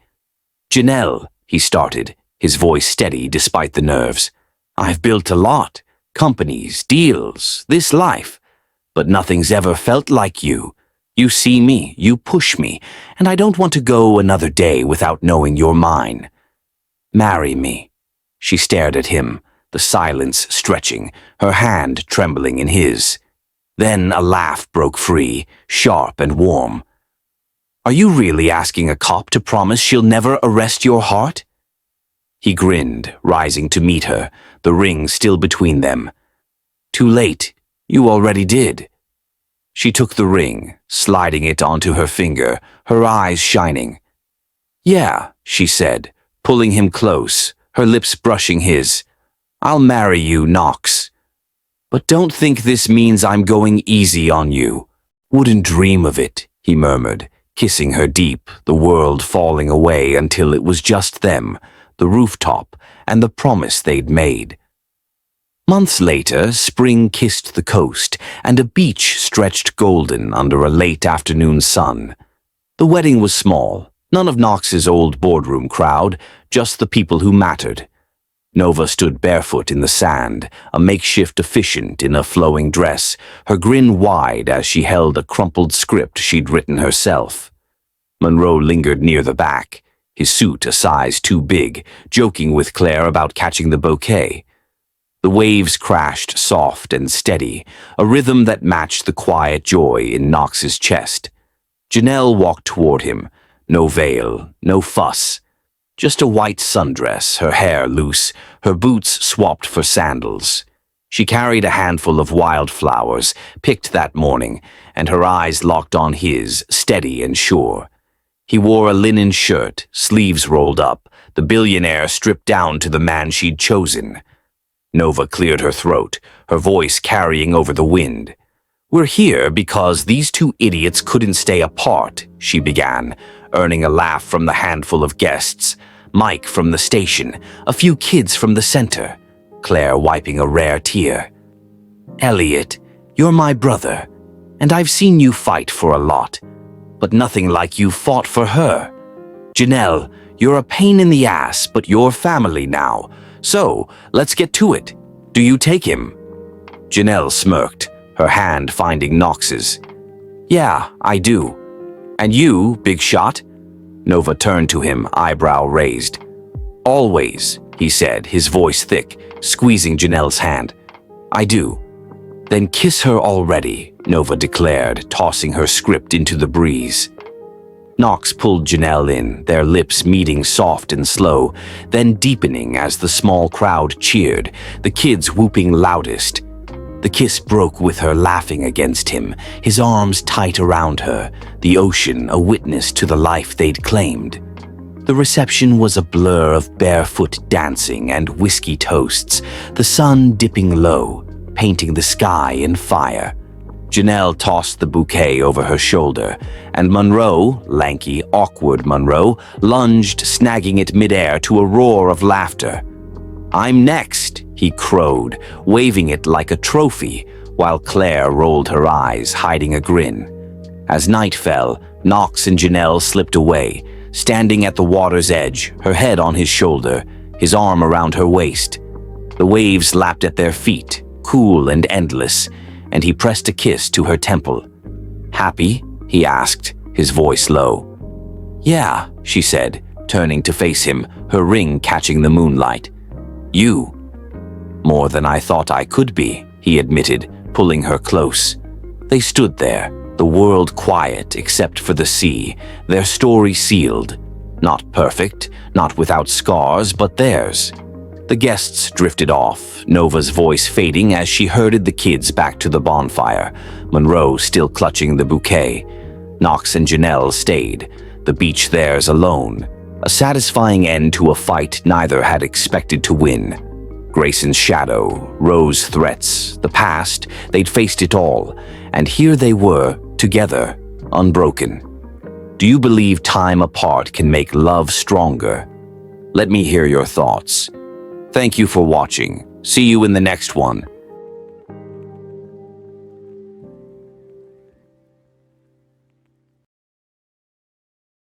"Janelle," he started, his voice steady despite the nerves. "I've built a lot. Companies, deals, this life. But nothing's ever felt like you. You see me, you push me, and I don't want to go another day without knowing you're mine. Marry me." She stared at him, the silence stretching, her hand trembling in his. Then a laugh broke free, sharp and warm. "Are you really asking a cop to promise she'll never arrest your heart?" He grinned, rising to meet her, the ring still between them. "Too late. You already did." She took the ring, sliding it onto her finger, her eyes shining. "Yeah," she said, pulling him close, her lips brushing his. "I'll marry you, Knox. But don't think this means I'm going easy on you." "Wouldn't dream of it," he murmured, kissing her deep, the world falling away until it was just them, the rooftop, and the promise they'd made. Months later, spring kissed the coast, and a beach stretched golden under a late afternoon sun. The wedding was small, none of Knox's old boardroom crowd, just the people who mattered. Nova stood barefoot in the sand, a makeshift officiant in a flowing dress, her grin wide as she held a crumpled script she'd written herself. Monroe lingered near the back, his suit a size too big, joking with Claire about catching the bouquet. The waves crashed soft and steady, a rhythm that matched the quiet joy in Knox's chest. Janelle walked toward him, no veil, no fuss. Just a white sundress, her hair loose, her boots swapped for sandals. She carried a handful of wildflowers, picked that morning, and her eyes locked on his, steady and sure. He wore a linen shirt, sleeves rolled up, the billionaire stripped down to the man she'd chosen. Nova cleared her throat, her voice carrying over the wind. "We're here because these 2 idiots couldn't stay apart," she began, earning a laugh from the handful of guests. Mike from the station, a few kids from the center, Claire wiping a rare tear. "Elliot, you're my brother, and I've seen you fight for a lot, but nothing like you fought for her. Janelle, you're a pain in the ass, but you're family now. So, let's get to it. Do you take him?" Janelle smirked, her hand finding Knox's. "Yeah, I do. And you, big shot?" Nova turned to him, eyebrow raised. "Always," he said, his voice thick, squeezing Janelle's hand. I do. Then kiss her already, Nova declared, tossing her script into the breeze. Knox pulled Janelle in, their lips meeting soft and slow, then deepening as the small crowd cheered, the kids whooping loudest. The kiss broke with her laughing against him, his arms tight around her, the ocean a witness to the life they'd claimed. The reception was a blur of barefoot dancing and whiskey toasts, the sun dipping low, painting the sky in fire. Janelle tossed the bouquet over her shoulder, and Monroe, lanky, awkward Monroe, lunged, snagging it midair to a roar of laughter. "I'm next," he crowed, waving it like a trophy, while Claire rolled her eyes, hiding a grin. As night fell, Knox and Janelle slipped away, standing at the water's edge, her head on his shoulder, his arm around her waist. The waves lapped at their feet, cool and endless, and he pressed a kiss to her temple. "Happy?" he asked, his voice low. "Yeah," she said, turning to face him, her ring catching the moonlight. "You?" "More than I thought I could be," he admitted, pulling her close. They stood there, the world quiet except for the sea, their story sealed. Not perfect, not without scars, but theirs. The guests drifted off, Nova's voice fading as she herded the kids back to the bonfire, Monroe still clutching the bouquet. Knox and Janelle stayed, the beach theirs alone, a satisfying end to a fight neither had expected to win. Grayson's shadow, Rose's threats, the past, they'd faced it all, and here they were, together, unbroken. Do you believe time apart can make love stronger? Let me hear your thoughts. Thank you for watching. See you in the next one.